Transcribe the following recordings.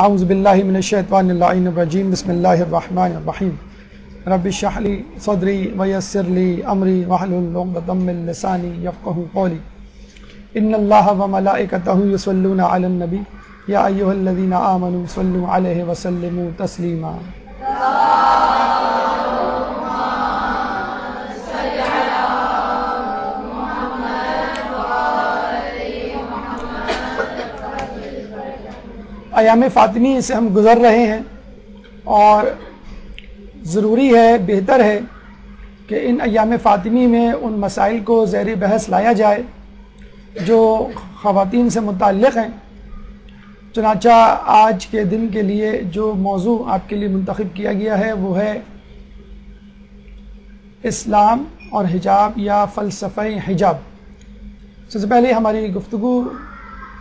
اعوذ باللہ من الشیطان اللعین الرجیم بسم اللہ الرحمن الرحیم رب اشرح لی صدری ویسر لی امری واحلل عقدۃ من لسانی یفقهوا قولی ان اللہ وملائکتہ یصلون علی النبی یا ایھا الذین آمنوا صلوا علیہ وسلموا تسلیما۔ ایام فاطمی سے ہم گزر رہے ہیں اور ضروری ہے، بہتر ہے کہ ان ایام فاطمی میں ان مسائل کو زیر بحث لایا جائے جو خواتین سے متعلق ہیں۔ چنانچہ آج کے دن کے لیے جو موضوع آپ کے لیے منتخب کیا گیا ہے وہ ہے اسلام اور حجاب یا فلسفہ حجاب۔ سب سے پہلے ہماری گفتگو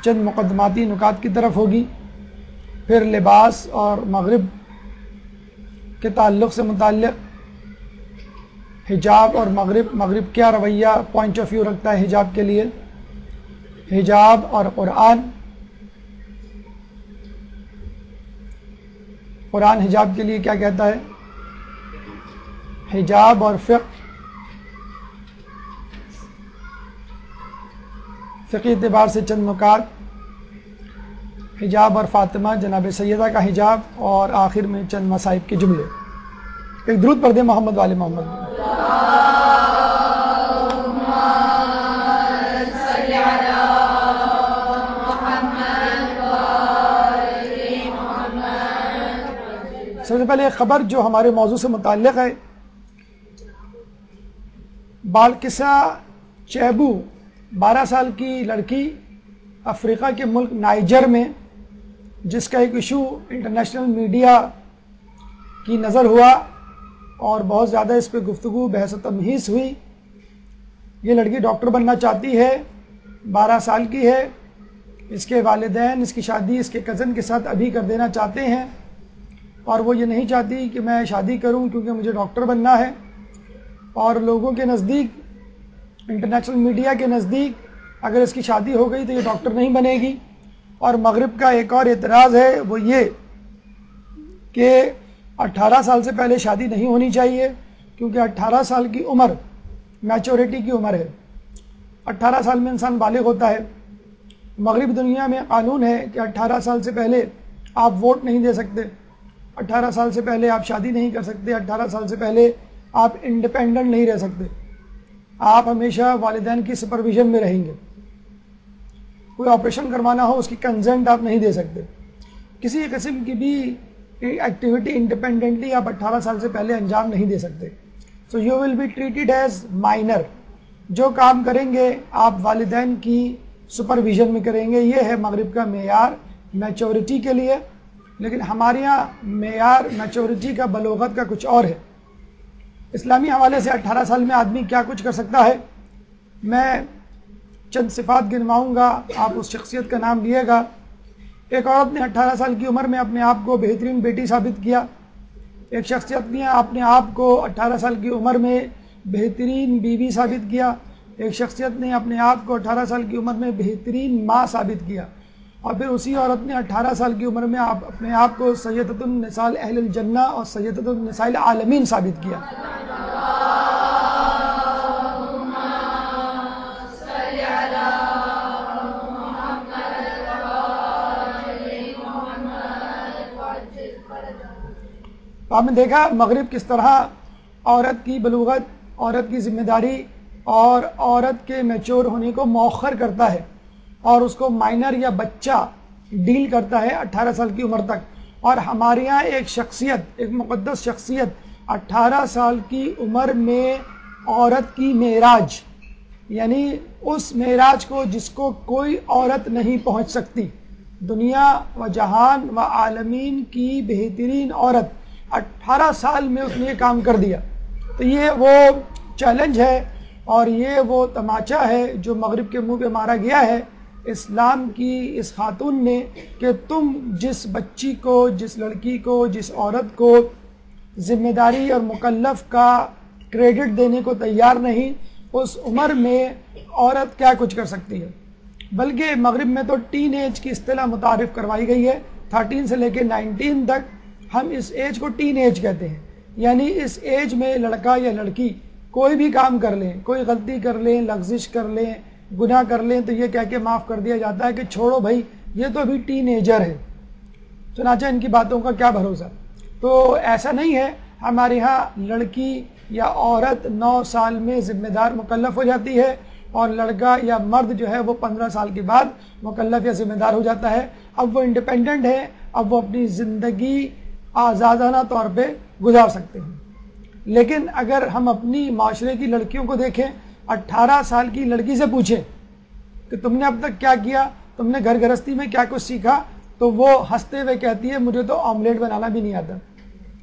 چند مقدماتی نکات کی طرف ہوگی، پھر لباس اور مغرب کے تعلق سے متعلق حجاب اور مغرب کیا رویہ پوائنٹ آف ویو رکھتا ہے حجاب کے لیے، حجاب اور قرآن حجاب کے لیے کیا کہتا ہے، حجاب اور فقہ اعتبار سے چند نکات، حجاب اور فاطمہ جناب سیدہ کا حجاب، اور آخر میں چند مصائب کے جملے۔ ایک درود پڑھ دیں محمد وآل محمد۔ سب سے پہلے ایک خبر جو ہمارے موضوع سے متعلق ہے، بالکسا چیبو 12 سال کی لڑکی افریقہ کے ملک نائجر میں، جس کا ایک ایشو انٹرنیشنل میڈیا کی نظر ہوا اور بہت زیادہ اس پہ گفتگو بحث و تمہیس ہوئی۔ یہ لڑکی ڈاکٹر بننا چاہتی ہے، 12 سال کی ہے، اس کے والدین اس کی شادی اس کے کزن کے ساتھ ابھی کر دینا چاہتے ہیں، اور وہ یہ نہیں چاہتی کہ میں شادی کروں کیونکہ مجھے ڈاکٹر بننا ہے۔ اور لوگوں کے نزدیک، انٹرنیشنل میڈیا کے نزدیک، اگر اس کی شادی ہو گئی تو یہ ڈاکٹر نہیں بنے گی۔ اور مغرب کا ایک اور اعتراض ہے، وہ یہ کہ 18 سال سے پہلے شادی نہیں ہونی چاہیے، کیونکہ 18 سال کی عمر میچورٹی کی عمر ہے، 18 سال میں انسان بالغ ہوتا ہے۔ مغرب دنیا میں قانون ہے کہ 18 سال سے پہلے آپ ووٹ نہیں دے سکتے، 18 سال سے پہلے آپ شادی نہیں کر سکتے، 18 سال سے پہلے آپ انڈیپینڈنٹ نہیں رہ سکتے، آپ ہمیشہ والدین کی سپرویژن میں رہیں گے۔ کوئی آپریشن کروانا ہو اس کی کنسنٹ آپ نہیں دے سکتے، کسی قسم کی بھی ایکٹیویٹی انڈیپینڈنٹلی آپ 18 سال سے پہلے انجام نہیں دے سکتے۔ So you will be treated as minor, جو کام کریں گے آپ والدین کی سپرویژن میں کریں گے۔ یہ ہے مغرب کا معیار میچورٹی کے لیے، لیکن ہمارے یہاں معیار میچورٹی کا بلوغت کا کچھ اور ہے۔ اسلامی حوالے سے 18 سال میں آدمی کیا کچھ کر سکتا ہے، میں چند صفات گنواؤں گا، آپ اس شخصیت کا نام لیے گا۔ ایک عورت نے 18 سال کی عمر میں اپنے آپ کو بہترین بیٹی ثابت کیا، ایک شخصیت نے اپنے آپ کو 18 سال کی عمر میں بہترین بیوی ثابت کیا، ایک شخصیت نے اپنے آپ کو 18 سال کی عمر میں بہترین ماں ثابت کیا، اور پھر اسی عورت نے 18 سال کی عمر میں اپنے آپ کو سیدۃ النساء اہل الجنہ اور سیدۃ النساء العالمین ثابت کیا۔ آپ نے دیکھا مغرب کس طرح عورت کی بلوغت، عورت کی ذمہ داری اور عورت کے میچور ہونے کو مؤخر کرتا ہے، اور اس کو مائنر یا بچہ ڈیل کرتا ہے 18 سال کی عمر تک۔ اور ہمارے یہاں ایک شخصیت، ایک مقدس شخصیت 18 سال کی عمر میں عورت کی معراج، یعنی اس معراج کو جس کو کوئی عورت نہیں پہنچ سکتی، دنیا و جہان و عالمین کی بہترین عورت 18 سال میں اس نے یہ کام کر دیا۔ تو یہ وہ چیلنج ہے اور یہ وہ تماچا ہے جو مغرب کے منہ پہ مارا گیا ہے اسلام کی اس خاتون نے، کہ تم جس بچی کو، جس لڑکی کو، جس عورت کو ذمہ داری اور مکلف کا کریڈٹ دینے کو تیار نہیں، اس عمر میں عورت کیا کچھ کر سکتی ہے۔ بلکہ مغرب میں تو ٹین ایج کی اصطلاح متعارف کروائی گئی ہے 13 سے لے کے 19 تک ہم اس ایج کو ٹین ایج کہتے ہیں. یعنی اس ایج میں لڑکا یا لڑکی کوئی بھی کام کر لیں, کوئی غلطی کر لیں, لغزش کر لیں, گناہ کر لیں, تو یہ کہہ کے معاف کر دیا جاتا ہے کہ چھوڑو بھائی, یہ تو ابھی ٹین ایجر ہے, چنانچہ ان کی باتوں کا کیا بھروسہ. تو ایسا نہیں ہے, ہمارے ہاں لڑکی یا عورت 9 سال میں ذمہ دار مکلف ہو جاتی ہے, اور لڑکا یا مرد جو ہے وہ 15 سال کے بعد مکلف یا ذمہ دار ہو جاتا ہے. اب وہ انڈیپینڈنٹ ہے, اب وہ اپنی زندگی آزادانہ طور پہ گزار سکتے ہیں. لیکن اگر ہم اپنی معاشرے کی لڑکیوں کو دیکھیں, 18 سال کی لڑکی سے پوچھیں کہ تم نے اب تک کیا کیا, تم نے گھر گرہستی میں کیا کچھ سیکھا, تو وہ ہنستے ہوئے کہتی ہے مجھے تو آملیٹ بنانا بھی نہیں آتا.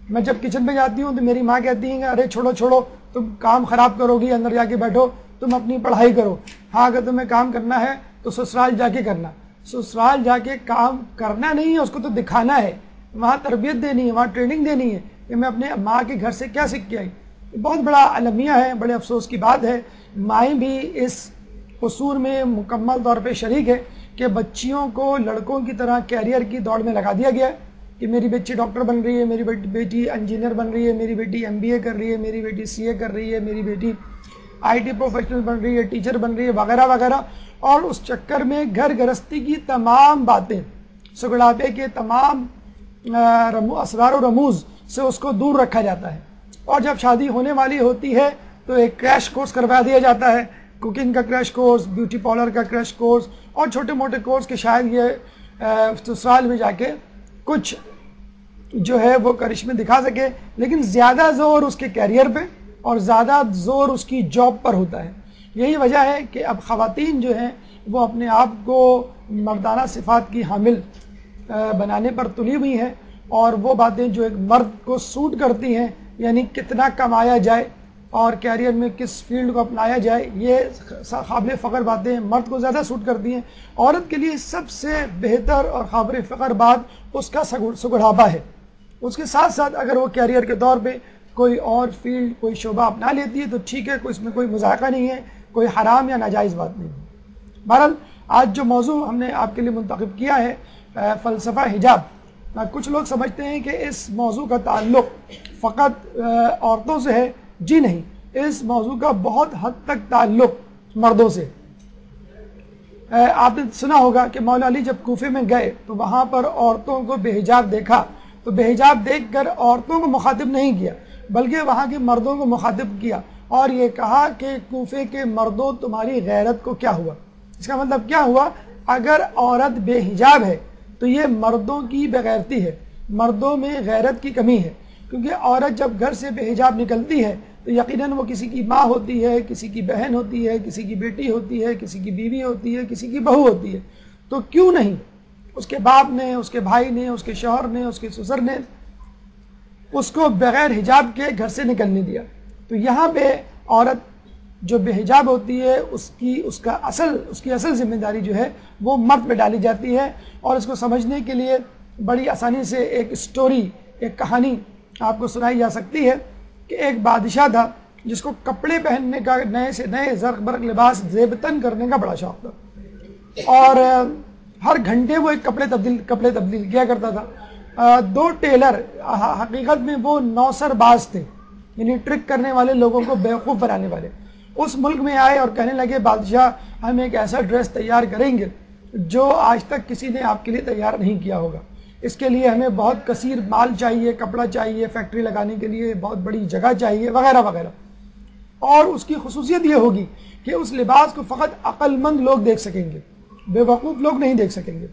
میں جب کچن پہ جاتی ہوں تو میری ماں کہتی ہے ارے چھوڑو چھوڑو, تم کام خراب کرو گی, اندر جا کے بیٹھو, تم اپنی پڑھائی کرو. ہاں اگر تمہیں کام کرنا ہے تو سسرال جا کے کرنا. سسرال جا کے کام کرنا نہیں ہے, اس کو تو دکھانا ہے, وہاں تربیت دینی ہے, وہاں ٹریننگ دینی ہے کہ میں اپنے ماں کے گھر سے کیا سیکھ کے آئی. بہت بڑا المیہ ہے, بڑے افسوس کی بات ہے. مائیں بھی اس قصور میں مکمل طور پہ شریک ہے کہ بچیوں کو لڑکوں کی طرح کیریئر کی دوڑ میں لگا دیا گیا ہے کہ میری بچی ڈاکٹر بن رہی ہے, میری بیٹی انجینئر بن رہی ہے, میری بیٹی MBA کر رہی ہے, میری بیٹی CA کر رہی ہے, میری بیٹی IT پروفیشنل بن رہی ہے, ٹیچر بن رہی ہے, وغیرہ وغیرہ. اور اس چکر میں گھر گرہستی کی تمام باتیں, سگڑاپے کے تمام اسرار و رموز سے اس کو دور رکھا جاتا ہے. اور جب شادی ہونے والی ہوتی ہے تو ایک کریش کورس کروا دیا جاتا ہے, کوکنگ کا کریش کورس, بیوٹی پارلر کا کریش کورس, اور چھوٹے موٹے کورس کہ شاید یہ سسرال میں جا کے کچھ جو ہے وہ کرشمے دکھا سکے. لیکن زیادہ زور اس کے کیریئر پہ اور زیادہ زور اس کی جاب پر ہوتا ہے. یہی وجہ ہے کہ اب خواتین جو ہیں وہ اپنے آپ کو مردانہ صفات کی حامل بنانے پر تلی ہوئی ہیں, اور وہ باتیں جو ایک مرد کو سوٹ کرتی ہیں, یعنی کتنا کمایا جائے اور کیریئر میں کس فیلڈ کو اپنایا جائے, یہ قابل فخر باتیں مرد کو زیادہ سوٹ کرتی ہیں. عورت کے لیے سب سے بہتر اور قابل فخر بات اس کا سگڑھاپا ہے. اس کے ساتھ ساتھ اگر وہ کیریئر کے طور پہ کوئی اور فیلڈ, کوئی شعبہ اپنا لیتی ہے تو ٹھیک ہے, اس میں کوئی مذائقہ نہیں ہے, کوئی حرام یا ناجائز بات نہیں ہے. بہرحال آج جو موضوع ہم نے آپ کے لیے منتخب کیا ہے فلسفہ حجاب, کچھ لوگ سمجھتے ہیں کہ اس موضوع کا تعلق فقط عورتوں سے ہے. جی نہیں, اس موضوع کا بہت حد تک تعلق مردوں سے. آپ نے سنا ہوگا کہ مولا علی جب کوفے میں گئے تو وہاں پر عورتوں کو بے حجاب دیکھا, تو بے حجاب دیکھ کر عورتوں کو مخاطب نہیں کیا بلکہ وہاں کے مردوں کو مخاطب کیا, اور یہ کہا کہ کوفے کے مردوں تمہاری غیرت کو کیا ہوا. اس کا مطلب کیا ہوا, اگر عورت بے حجاب ہے تو یہ مردوں کی بغیرتی ہے, مردوں میں غیرت کی کمی ہے. کیونکہ عورت جب گھر سے بے حجاب نکلتی ہے تو یقیناً وہ کسی کی ماں ہوتی ہے, کسی کی بہن ہوتی ہے, کسی کی بیٹی ہوتی ہے, کسی کی بیوی ہوتی ہے, کسی کی بہو ہوتی ہے. تو کیوں نہیں اس کے باپ نے, اس کے بھائی نے, اس کے شوہر نے, اس کے سسر نے اس کو بغیر حجاب کے گھر سے نکلنے دیا. تو یہاں پہ عورت جو بے حجاب ہوتی ہے اس کی اصل ذمہ داری جو ہے وہ مرد پہ ڈالی جاتی ہے. اور اس کو سمجھنے کے لیے بڑی آسانی سے ایک اسٹوری, ایک کہانی آپ کو سنائی جا سکتی ہے کہ ایک بادشاہ تھا جس کو کپڑے پہننے کا, نئے سے نئے زرق برق لباس زیبتن کرنے کا بڑا شوق تھا, اور ہر گھنٹے وہ ایک کپڑے تبدیل کیا کرتا تھا. 2 ٹیلر, حقیقت میں وہ نوسر باز تھے, یعنی ٹرک کرنے والے, لوگوں کو بیوقوف بنانے والے. اس ملک میں آئے اور کہنے لگے بادشاہ ہم ایک ایسا ڈریس تیار کریں گے جو آج تک کسی نے آپ کے لیے تیار نہیں کیا ہوگا. اس کے لیے ہمیں بہت کثیر مال چاہیے, کپڑا چاہیے, فیکٹری لگانے کے لیے بہت بڑی جگہ چاہیے, وغیرہ وغیرہ. اور اس کی خصوصیت یہ ہوگی کہ اس لباس کو فقط عقل مند لوگ دیکھ سکیں گے, بے وقوف لوگ نہیں دیکھ سکیں گے.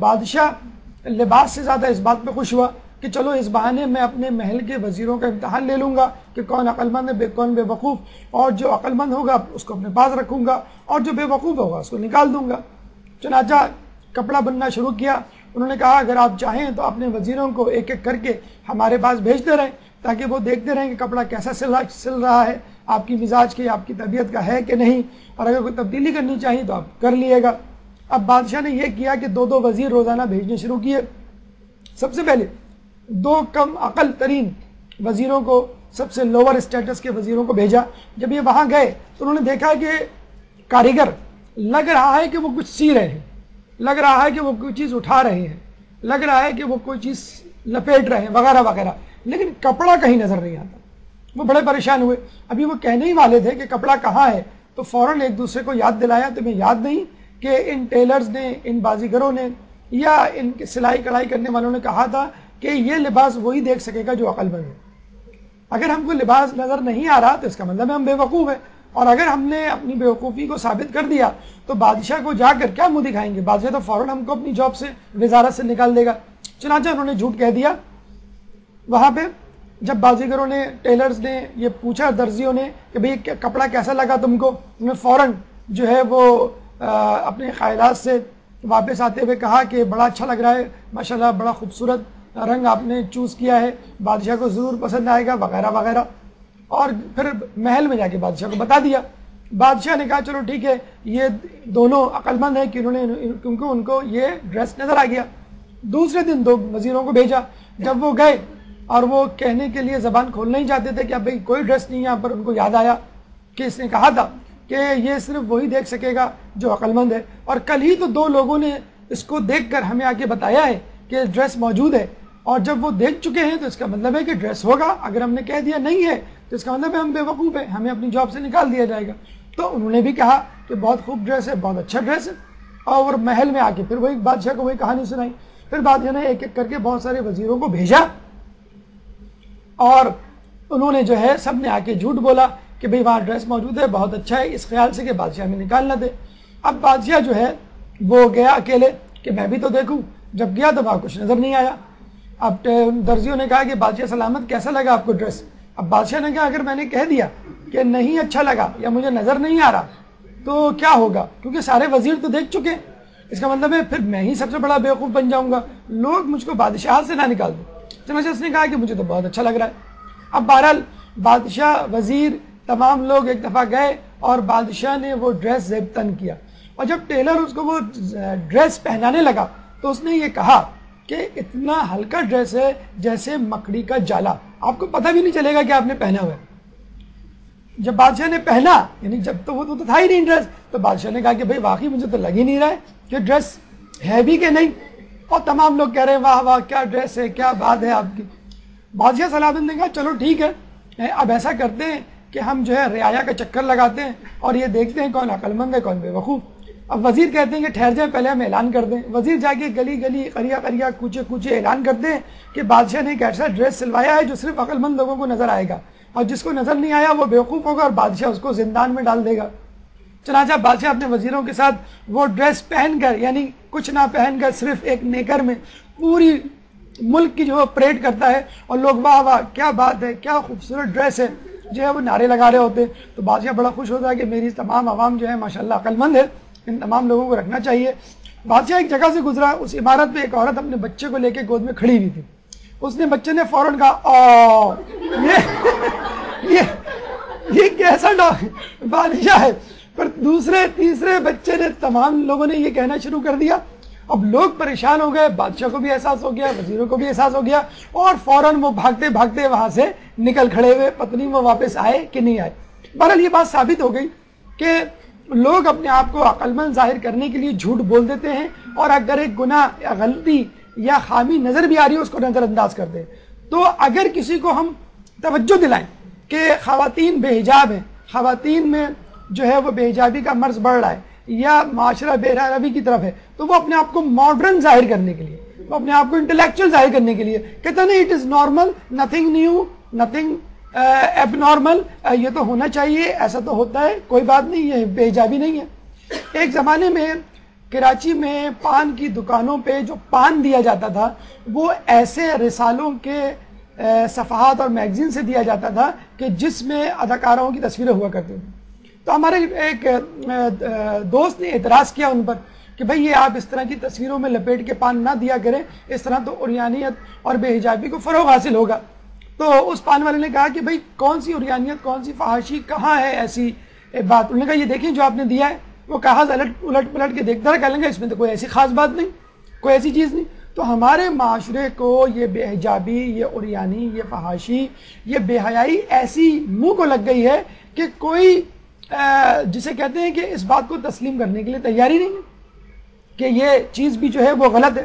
بادشاہ لباس سے زیادہ اس بات پہ خوش ہوا کہ چلو اس بہانے میں اپنے محل کے وزیروں کا امتحان لے لوں گا کہ کون عقل مند ہے, کون بے وقوف, اور جو عقل مند ہوگا اس کو اپنے پاس رکھوں گا اور جو بے وقوف ہوگا اس کو نکال دوں گا. چنانچہ کپڑا بننا شروع کیا. انہوں نے کہا اگر آپ چاہیں تو اپنے وزیروں کو ایک ایک کر کے ہمارے پاس بھیجتے رہیں تاکہ وہ دیکھتے رہیں کہ کپڑا کیسا سل رہا ہے, آپ کی مزاج کی, آپ کی طبیعت کا ہے کہ نہیں, اور اگر کوئی تبدیلی کرنی چاہیے تو آپ کر لیے گا. اب بادشاہ نے یہ کیا کہ 2 وزیر روزانہ بھیجنے شروع کیے. سب سے پہلے 2 کم عقل ترین وزیروں کو, سب سے لوور اسٹیٹس کے وزیروں کو بھیجا. جب یہ وہاں گئے تو انہوں نے دیکھا کہ کاریگر لگ رہا ہے کہ وہ کچھ سی رہے ہیں, لگ رہا ہے کہ وہ کوئی چیز اٹھا رہے ہیں, لگ رہا ہے کہ وہ کوئی چیز لپیٹ رہے ہیں وغیرہ وغیرہ، لیکن کپڑا کہیں نظر نہیں آتا۔ وہ بڑے پریشان ہوئے، ابھی وہ کہنے ہی والے تھے کہ کپڑا کہاں ہے، تو فوراً ایک دوسرے کو یاد دلایا، تمہیں یاد نہیں کہ ان ٹیلرز نے، ان بازیگروں نے یا ان سلائی کڑھائی کرنے والوں نے کہا تھا کہ یہ لباس وہی دیکھ سکے گا جو عقل مند ہے۔ اگر ہم کو لباس نظر نہیں آ رہا تو اس کا مطلب ہے ہم بے وقوف ہیں، اور اگر ہم نے اپنی بے وقوفی کو ثابت کر دیا تو بادشاہ کو جا کر کیا منہ دکھائیں گے؟ بادشاہ تو فوراً ہم کو اپنی جاب سے، وزارت سے نکال دے گا۔ چنانچہ انہوں نے جھوٹ کہہ دیا۔ وہاں پہ جب بازیگروں نے، ٹیلرز نے یہ پوچھا درزیوں نے کہ بھئی کپڑا کیسا لگا تم کو، انہوں نے فوراً جو ہے وہ اپنے خیالات سے واپس آتے ہوئے کہا کہ بڑا اچھا لگ رہا ہے، ماشاءاللہ بڑا خوبصورت رنگ آپ نے چوز کیا ہے، بادشاہ کو ضرور پسند آئے گا وغیرہ وغیرہ، اور پھر محل میں جا کے بادشاہ کو بتا دیا۔ بادشاہ نے کہا چلو ٹھیک ہے، یہ دونوں عقل مند ہیں کیونکہ ان کو یہ ڈریس نظر آ گیا۔ دوسرے دن 2 وزیروں کو بھیجا، جب وہ گئے اور وہ کہنے کے لیے زبان کھولنا ہی چاہتے تھے کہ اب بھائی کوئی ڈریس نہیں ہے یہاں پر، ان کو یاد آیا کہ اس نے کہا تھا کہ یہ صرف وہی دیکھ سکے گا جو عقل مند ہے، اور کل ہی تو 2 لوگوں نے اس کو دیکھ کر ہمیں آ کے بتایا ہے کہ ڈریس موجود ہے، اور جب وہ دیکھ چکے ہیں تو اس کا مطلب ہے کہ ڈریس ہوگا، اگر ہم نے کہہ دیا نہیں ہے تو اس کا مطلب ہے ہم بے وقوف ہیں، ہمیں اپنی جاب سے نکال دیا جائے گا۔ تو انہوں نے بھی کہا کہ بہت خوب ڈریس ہے، بہت اچھا ڈریس ہے، اور محل میں آ کے پھر وہی بادشاہ کو وہی کہانی سنائی۔ پھر بادشاہ نے ایک ایک کر کے بہت سارے وزیروں کو بھیجا، اور انہوں نے جو ہے سب نے آ کے جھوٹ بولا کہ بھئی وہاں ڈریس موجود ہے، بہت اچھا ہے، اس خیال سے کہ بادشاہ میں نکال نہ دے۔ اب بادشاہ جو ہے وہ گیا اکیلے کہ میں بھی تو دیکھوں، جب گیا تو وہاں کچھ نظر نہیں آیا۔ اب درزیوں نے کہا کہ بادشاہ سلامت کیسا لگا آپ کو ڈریس؟ اب بادشاہ نے کہا اگر میں نے کہہ دیا کہ نہیں اچھا لگا یا مجھے نظر نہیں آ رہا تو کیا ہوگا، کیونکہ سارے وزیر تو دیکھ چکے، اس کا مطلب ہے پھر میں ہی سب سے بڑا بیوقوف بن جاؤں گا، لوگ مجھ کو بادشاہ سے نہ نکال دیں۔ چنانچہ اس نے کہا کہ مجھے تو بہت اچھا لگ رہا ہے۔ اب بہرحال بادشاہ، وزیر، تمام لوگ ایک دفعہ گئے اور بادشاہ نے وہ ڈریس زیب تن کیا، اور جب ٹیلر اس کو وہ ڈریس پہنانے لگا تو اس نے یہ کہا کہ اتنا ہلکا ڈریس ہے جیسے مکڑی کا جالا، آپ کو پتہ بھی نہیں چلے گا کہ آپ نے پہنا ہوا ہے۔ جب بادشاہ نے پہنا، یعنی جب تو وہ تو تھا ہی نہیں ڈریس، تو بادشاہ نے کہا کہ بھئی واقعی مجھے تو لگ ہی نہیں رہا ہے کہ ڈریس ہے بھی کہ نہیں، اور تمام لوگ کہہ رہے ہیں واہ واہ کیا ڈریس ہے، کیا بات ہے آپ کی۔ بادشاہ صلاح الدین نے کہا چلو ٹھیک ہے، اب ایسا کرتے ہیں کہ ہم جو ہے رعایا کا چکر لگاتے ہیں اور یہ دیکھتے ہیں کون عقل مند ہے کون بے وقوف۔ اب وزیر کہتے ہیں کہ ٹھہر جائیں، پہلے ہم اعلان کر دیں۔ وزیر جا کے گلی گلی، قریہ قریہ، کوچے کوچے اعلان کرتے ہیں کہ بادشاہ نے ایک ایسا ڈریس سلوایا ہے جو صرف عقل مند لوگوں کو نظر آئے گا، اور جس کو نظر نہیں آیا وہ بیوقوف ہوگا اور بادشاہ اس کو زندان میں ڈال دے گا۔ چنانچہ بادشاہ اپنے وزیروں کے ساتھ وہ ڈریس پہن کر، یعنی کچھ نہ پہن کر، صرف ایک نیکر میں پوری ملک کی جو ہے پریڈ کرتا ہے، اور لوگ واہ واہ کیا بات ہے، کیا خوبصورت ڈریس ہے جو ہے وہ نعرے لگا رہے ہوتے ہیں۔ تو بادشاہ بڑا خوش ہوتا ہے کہ میری تمام عوام جو ہے ماشاءاللہ عقل مند ہے، ان تمام لوگوں کو رکھنا چاہیے۔ بادشاہ ایک جگہ سے گزرا، اس عمارت پہ ایک عورت اپنے بچے کو لے کے گود میں کھڑی ہوئی تھی۔ اس نے بچے نے فوراً کہا یہ کیسا بادشاہ ہے، پر دوسرے تیسرے بچے نے، تمام لوگوں نے یہ کہنا شروع کر دیا۔ اب لوگ پریشان ہو گئے، بادشاہ کو بھی احساس ہو گیا، وزیروں کو بھی احساس ہو گیا، اور فوراً وہ بھاگتے بھاگتے وہاں سے نکل کھڑے ہوئے، پتہ نہیں وہ واپس آئے کہ نہیں آئے۔ بہرحال یہ بات ثابت ہو گئی کہ لوگ اپنے آپ کو عقل مند ظاہر کرنے کے لیے جھوٹ بول دیتے ہیں، اور اگر ایک گناہ یا غلطی یا خامی نظر بھی آ رہی ہے اس کو نظر انداز کر دیں۔ تو اگر کسی کو ہم توجہ دلائیں کہ خواتین بے حجاب ہیں، خواتین میں جو ہے وہ بے حجابی کا مرض بڑھ رہا ہے، یا معاشرہ بے روی کی طرف ہے، تو وہ اپنے آپ کو ماڈرن ظاہر کرنے کے لیے، وہ اپنے آپ کو انٹلیکچوئل ظاہر کرنے کے لیے کہتا نہیں it is normal, nothing new, nothing abnormal, یہ تو ہونا چاہیے، ایسا تو ہوتا ہے، کوئی بات نہیں، یہ بے حجابی نہیں ہے۔ ایک زمانے میں کراچی میں پان کی دکانوں پہ جو پان دیا جاتا تھا وہ ایسے رسالوں کے صفحات اور میگزین سے دیا جاتا تھا کہ جس میں اداکاروں کی تصویریں ہوا کرتی تھیں۔ تو ہمارے ایک دوست نے اعتراض کیا ان پر کہ بھئی یہ آپ اس طرح کی تصویروں میں لپیٹ کے پان نہ دیا کریں، اس طرح تو عریانیت اور بے حجابی کو فروغ حاصل ہوگا۔ تو اس پان والے نے کہا کہ بھئی کون سی عریانیت، کون سی فحاشی، کہاں ہے ایسی بات؟ انہوں نے کہا یہ دیکھیں جو آپ نے دیا ہے۔ وہ کاغذ الٹ پلٹ کے دیکھتا رہا، کہہ لیں گے اس میں تو کوئی ایسی خاص بات نہیں، کوئی ایسی چیز نہیں۔ تو ہمارے معاشرے کو یہ بے حجابی، یہ عریانی، یہ فحاشی، یہ بے حیائی ایسی منہ کو لگ گئی ہے کہ کوئی جسے کہتے ہیں کہ اس بات کو تسلیم کرنے کے لیے تیاری نہیں ہے کہ یہ چیز بھی جو ہے وہ غلط ہے۔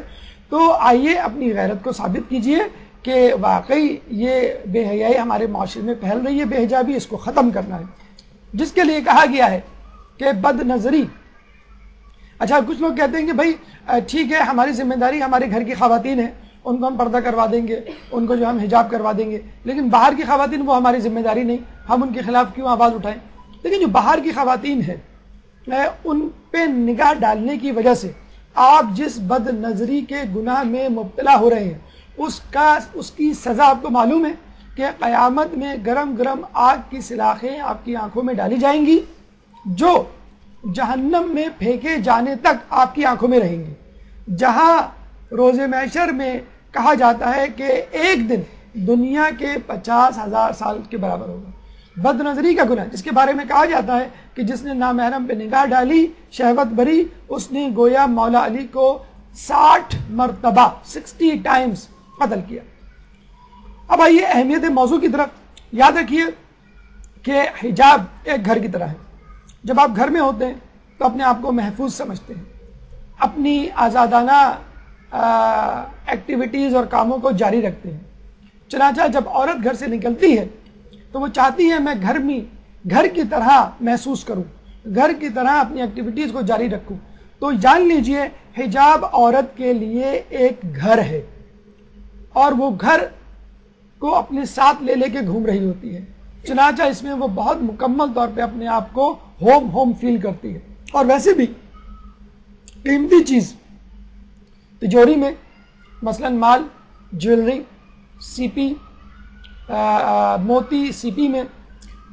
تو آئیے اپنی غیرت کو ثابت کیجئے کہ واقعی یہ بے حیائی ہمارے معاشرے میں پھیل رہی ہے، بے حجابی، اس کو ختم کرنا ہے، جس کے لیے کہا گیا ہے کہ بد نظری. اچھا کچھ لوگ کہتے ہیں کہ بھائی ٹھیک ہے، ہماری ذمہ داری ہمارے گھر کی خواتین ہیں، ان کو ہم پردہ کروا دیں گے، ان کو جو ہم حجاب کروا دیں گے، لیکن باہر کی خواتین وہ ہماری ذمہ داری نہیں، ہم ان کے خلاف کیوں آواز اٹھائیں؟ لیکن جو باہر کی خواتین ہیں ان پہ نگاہ ڈالنے کی وجہ سے آپ جس بد نظری کے گناہ میں مبتلا ہو رہے ہیں اس کی سزا آپ کو معلوم ہے کہ قیامت میں گرم گرم آگ کی سلاخیں آپ کی آنکھوں میں ڈالی جائیں گی جو جہنم میں پھینکے جانے تک آپ کی آنکھوں میں رہیں گی، جہاں روز محشر میں کہا جاتا ہے کہ ایک دن دنیا کے 50,000 سال کے برابر ہوگا. بد نظری کا گناہ جس کے بارے میں کہا جاتا ہے کہ جس نے نامحرم پہ نگاہ ڈالی شہوت بری، اس نے گویا مولا علی کو 60 مرتبہ 60 ٹائمز قتل کیا. اب آئیے اہمیت موضوع کی طرف. یاد رکھیے کہ حجاب ایک گھر کی طرح ہے. جب آپ گھر میں ہوتے ہیں تو اپنے آپ کو محفوظ سمجھتے ہیں، اپنی آزادانہ ایکٹیویٹیز اور کاموں کو جاری رکھتے ہیں. چنانچہ جب عورت گھر سے نکلتی ہے تو وہ چاہتی ہے میں گھر کی طرح محسوس کروں، گھر کی طرح اپنی ایکٹیویٹیز کو جاری رکھوں. تو جان لیجئے حجاب عورت کے لیے ایک گھر ہے اور وہ گھر کو اپنے ساتھ لے کے گھوم رہی ہوتی ہے. چنانچہ اس میں وہ بہت مکمل طور پہ اپنے آپ کو ہوم فیل کرتی ہے. اور ویسے بھی قیمتی چیز تجوری میں مثلا مال، جویلری، سی پی، موتی سی پی میں،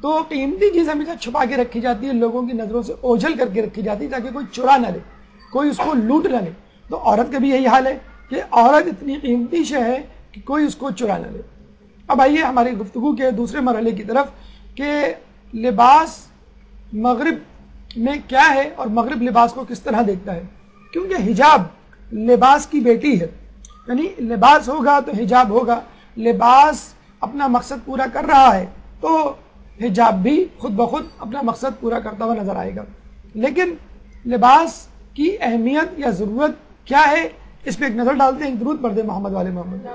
تو قیمتی چیز ہمیشہ چھپا کے رکھی جاتی ہے، لوگوں کی نظروں سے اوجھل کر کے رکھی جاتی ہے تاکہ کوئی چرا نہ لے، کوئی اس کو لوٹ نہ لے. تو عورت کا بھی یہی حال ہے کہ عورت اتنی قیمتی شے ہے کہ کوئی اس کو چرا نہ لے. اب آئیے ہماری گفتگو کے دوسرے مرحلے کی طرف کہ لباس مغرب میں کیا ہے اور مغرب لباس کو کس طرح دیکھتا ہے. کیونکہ حجاب لباس کی بیٹی ہے، یعنی لباس ہوگا تو حجاب ہوگا. لباس اپنا مقصد پورا کر رہا ہے تو حجاب بھی خود بخود اپنا مقصد پورا کرتا ہوا نظر آئے گا. لیکن لباس کی اہمیت یا ضرورت کیا ہے، اس پہ ایک نظر ڈالتے ہیں. درود پڑھ دیں محمد والے محمد.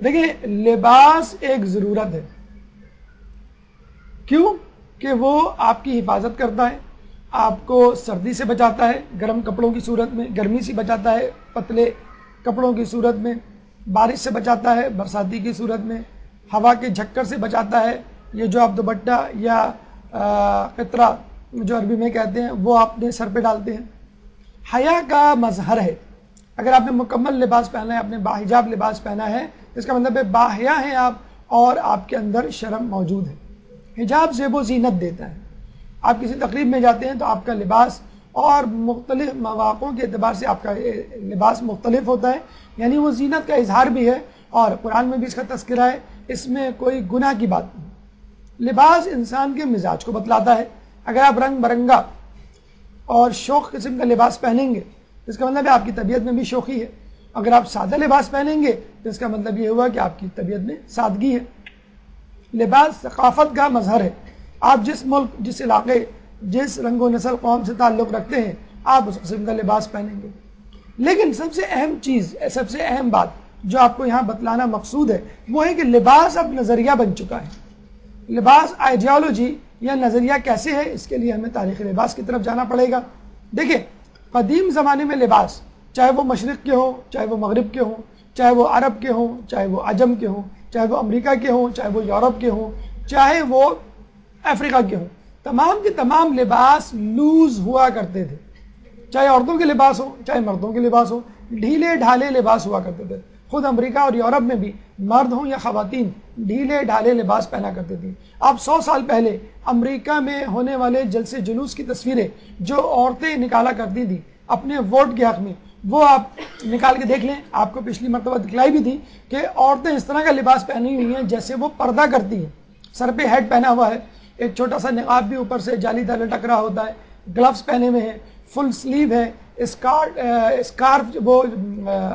دیکھیں لباس ایک ضرورت ہے. کیوں؟ کہ وہ آپ کی حفاظت کرتا ہے، آپ کو سردی سے بچاتا ہے گرم کپڑوں کی صورت میں، گرمی سے بچاتا ہے پتلے کپڑوں کی صورت میں، بارش سے بچاتا ہے برساتی کی صورت میں، ہوا کے جھکر سے بچاتا ہے. یہ جو آپ دوپٹہ یا قطرہ جو عربی میں کہتے ہیں وہ آپ نے سر پہ ڈالتے ہیں. حیا کا مظہر ہے. اگر آپ نے مکمل لباس پہنا ہے، آپ نے باحجاب لباس پہنا ہے، اس کا مطلب ہے باحیا ہیں آپ اور آپ کے اندر شرم موجود ہے. حجاب زیب و زینت دیتا ہے. آپ کسی تقریب میں جاتے ہیں تو آپ کا لباس اور مختلف مواقعوں کے اعتبار سے آپ کا لباس مختلف ہوتا ہے، یعنی وہ زینت کا اظہار بھی ہے اور قرآن میں بھی اس کا تذکرہ ہے. اس میں کوئی گناہ کی بات نہیں. لباس انسان کے مزاج کو بتلاتا ہے. اگر آپ رنگ برنگا اور شوق قسم کا لباس پہنیں گے تو اس کا مطلب ہے آپ کی طبیعت میں بھی شوخی ہے. اگر آپ سادہ لباس پہنیں گے تو اس کا مطلب یہ ہوا کہ آپ کی طبیعت میں سادگی ہے. لباس ثقافت کا مظہر ہے. آپ جس ملک، جس علاقے، جس رنگ و نسل قوم سے تعلق رکھتے ہیں آپ اس قسم کا لباس پہنیں گے. لیکن سب سے اہم چیز، سب سے اہم بات جو آپ کو یہاں بتلانا مقصود ہے وہ ہے کہ لباس اب نظریہ بن چکا ہے. لباس آئیڈیالوجی یا نظریہ کیسے ہے، اس کے لیے ہمیں تاریخ لباس کی طرف جانا پڑے گا. دیکھیں قدیم زمانے میں لباس، چاہے وہ مشرق کے ہوں، چاہے وہ مغرب کے ہوں، چاہے وہ عرب کے ہوں، چاہے وہ عجم کے ہوں، چاہے وہ امریکہ کے ہوں، چاہے وہ یورپ کے ہوں، چاہے وہ افریقہ کے ہوں، تمام کے تمام لباس لوز ہوا کرتے تھے. چاہے عورتوں کے لباس ہوں چاہے مردوں کے لباس ہوں، ڈھیلے ڈھالے لباس ہوا کرتے تھے. خود امریکہ اور یورپ میں بھی مرد ہوں یا خواتین ڈھیلے ڈھالے لباس پہنا کرتے تھے. آپ 100 سال پہلے امریکہ میں ہونے والے جلسے جلوس کی تصویریں جو عورتیں نکالا کرتی تھی اپنے ووٹ کے حق میں، وہ آپ نکال کے دیکھ لیں. آپ کو پچھلی مرتبہ دکھلائی بھی تھی کہ عورتیں اس طرح کا لباس پہنی ہوئی ہیں جیسے وہ پردہ کرتی ہیں. سر پہ ہیڈ پہنا ہوا ہے، ایک چھوٹا سا نقاب بھی اوپر سے جالی دار لٹک رہا ہوتا ہے، گلوز پہنے ہوئے ہیں، فل سلیو ہے، اسکارف وہ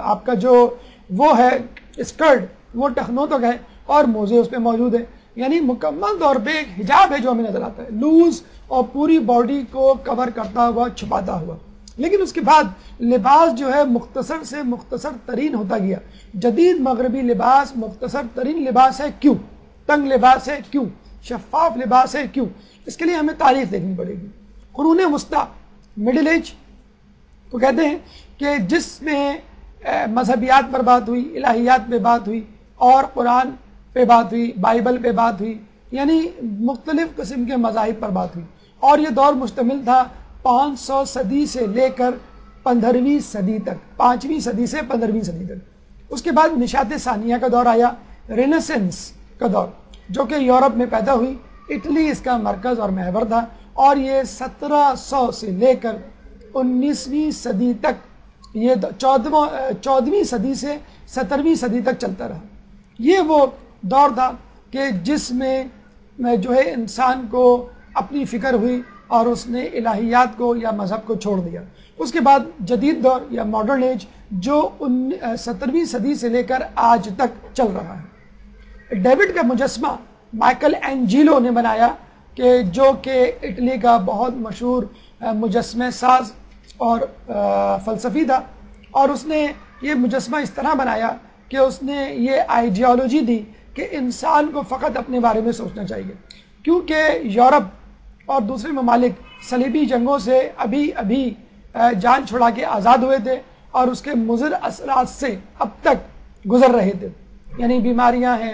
آپ کا جو وہ ہے اسکرٹ وہ ٹخنوں تک ہے، اور موزے اس پہ موجود ہیں. یعنی مکمل طور پہ ایک حجاب ہے جو ہمیں نظر آتا ہے، لوز اور پوری باڈی کو کور کرتا ہوا، چھپاتا ہوا. لیکن اس کے بعد لباس جو ہے مختصر سے مختصر ترین ہوتا گیا. جدید مغربی لباس مختصر ترین لباس ہے. کیوں؟ تنگ لباس ہے. کیوں؟ شفاف لباس ہے. کیوں؟ اس کے لیے ہمیں تاریخ دیکھنی پڑے گی. قرون وسطیٰ، مڈل ایج کو کہتے ہیں کہ جس میں مذہبیات پر بات ہوئی، الہیات پہ بات ہوئی، اور قرآن پہ بات ہوئی، بائبل پہ بات ہوئی، یعنی مختلف قسم کے مذاہب پر بات ہوئی. اور یہ دور مشتمل تھا 500 صدی سے لے کر 15ویں صدی تک، 5ویں صدی سے 15ویں صدی تک. اس کے بعد نشاط ثانیہ کا دور آیا، رینیسنس کا دور، جو کہ یورپ میں پیدا ہوئی. اٹلی اس کا مرکز اور محور تھا، اور یہ 1700 سے لے کر 19ویں صدی تک، یہ 14ویں صدی سے 17ویں صدی تک چلتا رہا. یہ وہ دور تھا کہ جس میں جو ہے انسان کو اپنی فکر ہوئی اور اس نے الہیات کو یا مذہب کو چھوڑ دیا. اس کے بعد جدید دور یا ماڈرن ایج جو 17ویں صدی سے لے کر آج تک چل رہا ہے. ڈیوڈ کا مجسمہ مائیکل اینجیلو نے بنایا، کہ جو کہ اٹلی کا بہت مشہور مجسمہ ساز اور فلسفی تھا. اور اس نے یہ مجسمہ اس طرح بنایا کہ اس نے یہ آئیڈیالوجی دی کہ انسان کو فقط اپنے بارے میں سوچنا چاہیے، کیونکہ یورپ اور دوسرے ممالک صلیبی جنگوں سے ابھی جان چھڑا کے آزاد ہوئے تھے، اور اس کے مضر اثرات سے اب تک گزر رہے تھے. یعنی بیماریاں ہیں،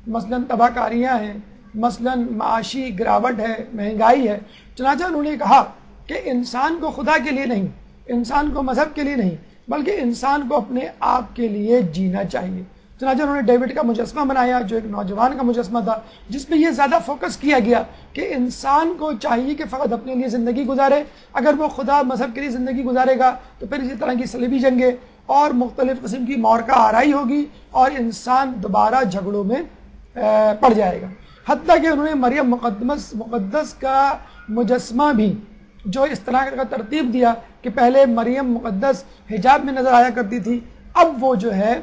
مثلاً تباہ کاریاں ہیں، مثلاً معاشی گراوٹ ہے، مہنگائی ہے. چنانچہ انہوں نے کہا کہ انسان کو خدا کے لیے نہیں، انسان کو مذہب کے لیے نہیں، بلکہ انسان کو اپنے آپ کے لیے جینا چاہیے. چنانچہ انہوں نے ڈیوڈ کا مجسمہ بنایا، جو ایک نوجوان کا مجسمہ تھا، جس میں یہ زیادہ فوکس کیا گیا کہ انسان کو چاہیے کہ فقط اپنے لیے زندگی گزارے. اگر وہ خدا مذہب کے لیے زندگی گزارے گا تو پھر اسی طرح کی صلیبی جنگیں اور مختلف قسم کی مورکہ آرائی ہوگی، اور انسان دوبارہ جھگڑوں میں پڑ جائے گا. حتیٰ کہ انہوں نے مریم مقدس کا مجسمہ بھی جو اس طرح کا ترتیب دیا کہ پہلے مریم مقدس حجاب میں نظر آیا کرتی تھی، اب وہ جو ہے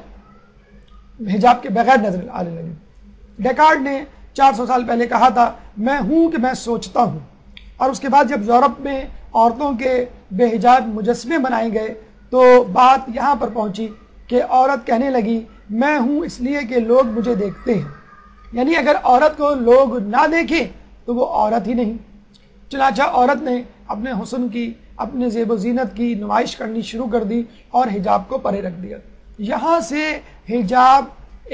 حجاب کے بغیر نظر آنے لگی. ڈیکارڈ نے 400 سال پہلے کہا تھا، میں ہوں کہ میں سوچتا ہوں. اور اس کے بعد جب یورپ میں عورتوں کے بے حجاب مجسمے بنائے گئے تو بات یہاں پر پہنچی کہ عورت کہنے لگی، میں ہوں اس لیے کہ لوگ مجھے دیکھتے ہیں. یعنی اگر عورت کو لوگ نہ دیکھیں تو وہ عورت ہی نہیں. چنانچہ عورت نے اپنے حسن کی، اپنے زیب و زینت کی نمائش کرنی شروع کر دی اور حجاب کو پرے رکھ دیا. یہاں سے حجاب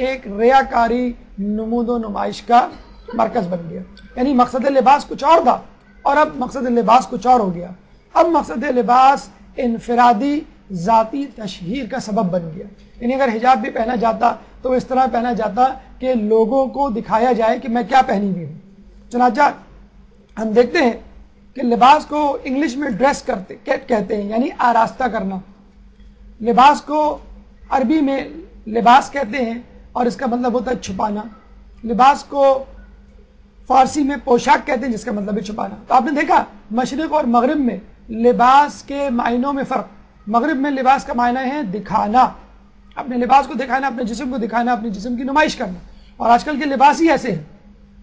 ایک ریاکاری، نمود و نمائش کا مرکز بن گیا. یعنی مقصد لباس کچھ اور تھا، اور اب مقصد لباس کچھ اور ہو گیا. اب مقصد لباس انفرادی ذاتی تشہیر کا سبب بن گیا. یعنی اگر حجاب بھی پہنا جاتا تو اس طرح پہنا جاتا کہ لوگوں کو دکھایا جائے کہ میں کیا پہنی ہوئی ہوں. چنانچہ ہم دیکھتے ہیں کہ لباس کو انگلش میں ڈریس کہتے ہیں، یعنی آراستہ کرنا. لباس کو عربی میں لباس کہتے ہیں، اور اس کا مطلب ہوتا ہے چھپانا. لباس کو فارسی میں پوشاک کہتے ہیں، جس کا مطلب ہے چھپانا. تو آپ نے دیکھا مشرق اور مغرب میں لباس کے معنوں میں فرق. مغرب میں لباس کا معنی ہے دکھانا، اپنے لباس کو دکھانا، اپنے جسم کو دکھانا، اپنے جسم کی نمائش کرنا. اور آج کل کے لباس ہی ایسے ہیں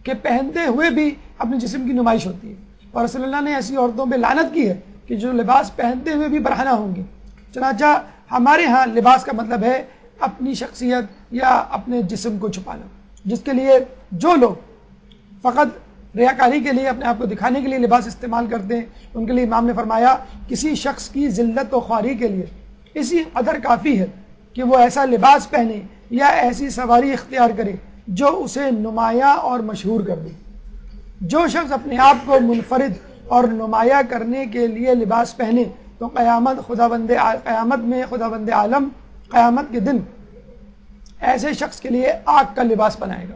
کہ پہنتے ہوئے بھی اپنے جسم کی نمائش ہوتی ہے. اور رسول اللہ نے ایسی عورتوں پہ لعنت کی ہے کہ جو لباس پہنتے ہوئے بھی برہنہ ہوں گی. چنانچہ ہمارے ہاں لباس کا مطلب ہے اپنی شخصیت یا اپنے جسم کو چھپانا، جس کے لیے جو لوگ فقط ریاکاری کے لیے، اپنے آپ کو دکھانے کے لیے لباس استعمال کرتے ہیں، ان کے لیے امام نے فرمایا کسی شخص کی ذلت و خواری کے لیے اسی قدر کافی ہے کہ وہ ایسا لباس پہنے یا ایسی سواری اختیار کرے جو اسے نمایاں اور مشہور کر دے. جو شخص اپنے آپ کو منفرد اور نمایاں کرنے کے لیے لباس پہنے تو قیامت میں خداوند عالم قیامت کے دن ایسے شخص کے لیے آگ کا لباس بنائے گا.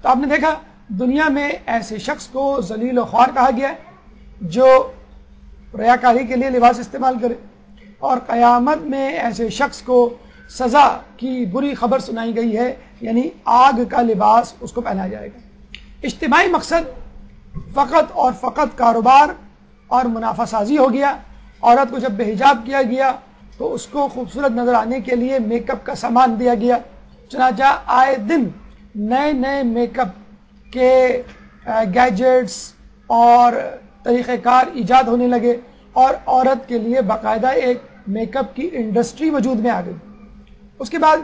تو آپ نے دیکھا دنیا میں ایسے شخص کو ذلیل و خوار کہا گیا ہے جو ریاکاری کے لیے لباس استعمال کرے، اور قیامت میں ایسے شخص کو سزا کی بری خبر سنائی گئی ہے، یعنی آگ کا لباس اس کو پہنا جائے گا. اجتماعی مقصد فقط اور فقط کاروبار اور منافع سازی ہو گیا. عورت کو جب بے حجاب کیا گیا تو اس کو خوبصورت نظر آنے کے لیے میک اپ کا سامان دیا گیا. چنانچہ آئے دن نئے نئے میک اپ کے گیجٹس اور طریقہ کار ایجاد ہونے لگے اور عورت کے لیے باقاعدہ ایک میک اپ کی انڈسٹری وجود میں آ گئی. اس کے بعد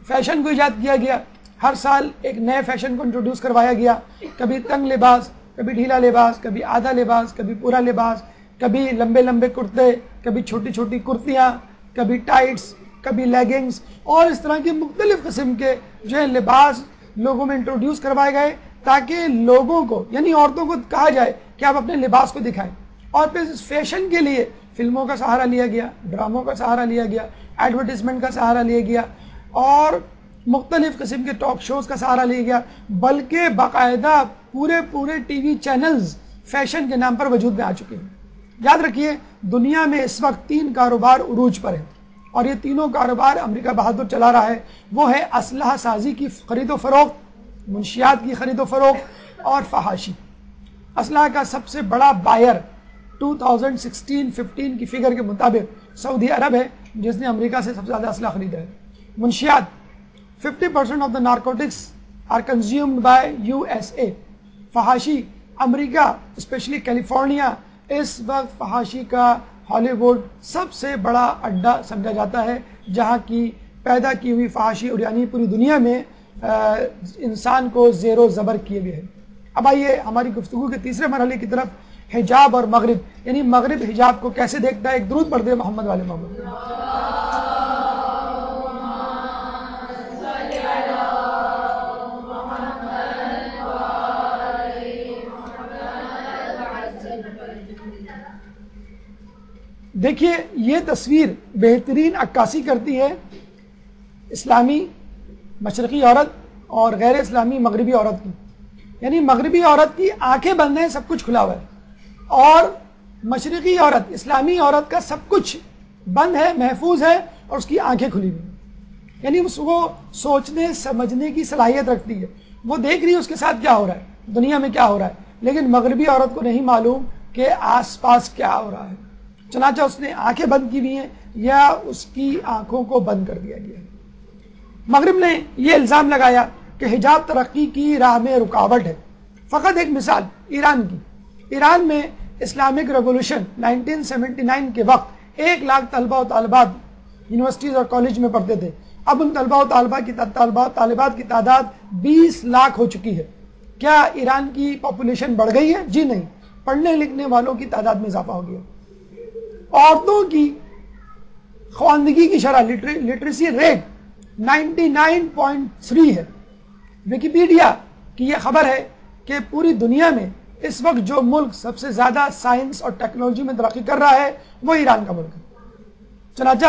فیشن کو ایجاد کیا گیا. ہر سال ایک نئے فیشن کو انٹروڈیوس کروایا گیا. کبھی تنگ لباس، کبھی ڈھیلا لباس، کبھی آدھا لباس، کبھی پورا لباس، کبھی لمبے لمبے کرتے، کبھی چھوٹی چھوٹی کرتیاں، کبھی ٹائٹس، کبھی لیگنگز، اور اس طرح کے مختلف قسم کے جو ہے لباس لوگوں میں انٹروڈیوس کروائے گئے تاکہ لوگوں کو یعنی عورتوں کو کہا جائے کہ آپ اپنے لباس کو دکھائیں. اور پھر اس فیشن کے لیے فلموں کا سہارا لیا گیا، ڈراموں کا سہارا لیا گیا، ایڈورٹیزمنٹ کا سہارا لیا گیا اور مختلف قسم کے ٹاک شوز کا سہارا لیا گیا، بلکہ باقاعدہ پورے ٹی وی چینلز فیشن کے نام پر وجود میں آ چکے ہیں. یاد رکھیے دنیا میں اس وقت 3 کاروبار عروج پر ہیں اور یہ تینوں کاروبار امریکہ بہادر چلا رہا ہے. وہ ہے اسلحہ سازی کی خرید و فروخت، منشیات کی خرید و فروخت اور فحاشی. اسلحہ کا سب سے بڑا بائر 2016-15 کی فگر کے مطابق سعودی عرب ہے، جس نے امریکہ سے سب سے زیادہ اسلحہ خریدا ہے. منشیات 50% of the narcotics are consumed by USA. فحاشی امریکہ اسپیشلی کیلیفورنیا اس وقت فحاشی کا ہالی ووڈ سب سے بڑا اڈا سمجھا جاتا ہے، جہاں کی پیدا کی ہوئی فحاشی اور یعنی پوری دنیا میں انسان کو زیر و زبر کیے ہوئے ہیں. اب آئیے ہماری گفتگو کے تیسرے مرحلے کی طرف، حجاب اور مغرب، یعنی مغرب حجاب کو کیسے دیکھتا ہے. ایک درود پڑھ دے محمد والے محمد. دیکھیے یہ تصویر بہترین عکاسی کرتی ہے اسلامی مشرقی عورت اور غیر اسلامی مغربی عورت کی. یعنی مغربی عورت کی آنکھیں بند ہیں، سب کچھ کھلا ہوا ہے، اور مشرقی عورت اسلامی عورت کا سب کچھ بند ہے، محفوظ ہے، اور اس کی آنکھیں کھلی ہوئی ہیں. یعنی وہ سوچنے سمجھنے کی صلاحیت رکھتی ہے، وہ دیکھ رہی ہے اس کے ساتھ کیا ہو رہا ہے، دنیا میں کیا ہو رہا ہے. لیکن مغربی عورت کو نہیں معلوم کہ آس پاس کیا ہو رہا ہے، چنانچہ اس نے آنکھیں بند کی ہوئی ہیں یا اس کی آنکھوں کو بند کر دیا گیا ہے. مغرب نے یہ الزام لگایا کہ حجاب ترقی کی راہ میں رکاوٹ ہے. فقط ایک مثال ایران کی. ایران میں اسلامک ریولوشن 1979 کے وقت 1 لاکھ طلبہ و طالبات یونیورسٹیز اور کالج میں پڑھتے تھے. اب ان طلبہ و طالبات کی تعداد 20 لاکھ ہو چکی ہے. کیا ایران کی پاپولیشن بڑھ گئی ہے؟ جی نہیں، پڑھنے لکھنے والوں کی تعداد میں اضافہ ہو گیا. عورتوں کی خواندگی کی شرح لٹریسی ریٹ 99.3 ہے. ویکیپیڈیا کی یہ خبر ہے کہ پوری دنیا میں اس وقت جو ملک سب سے زیادہ سائنس اور ٹیکنالوجی میں ترقی کر رہا ہے وہ ایران کا ملک ہے. چنانچہ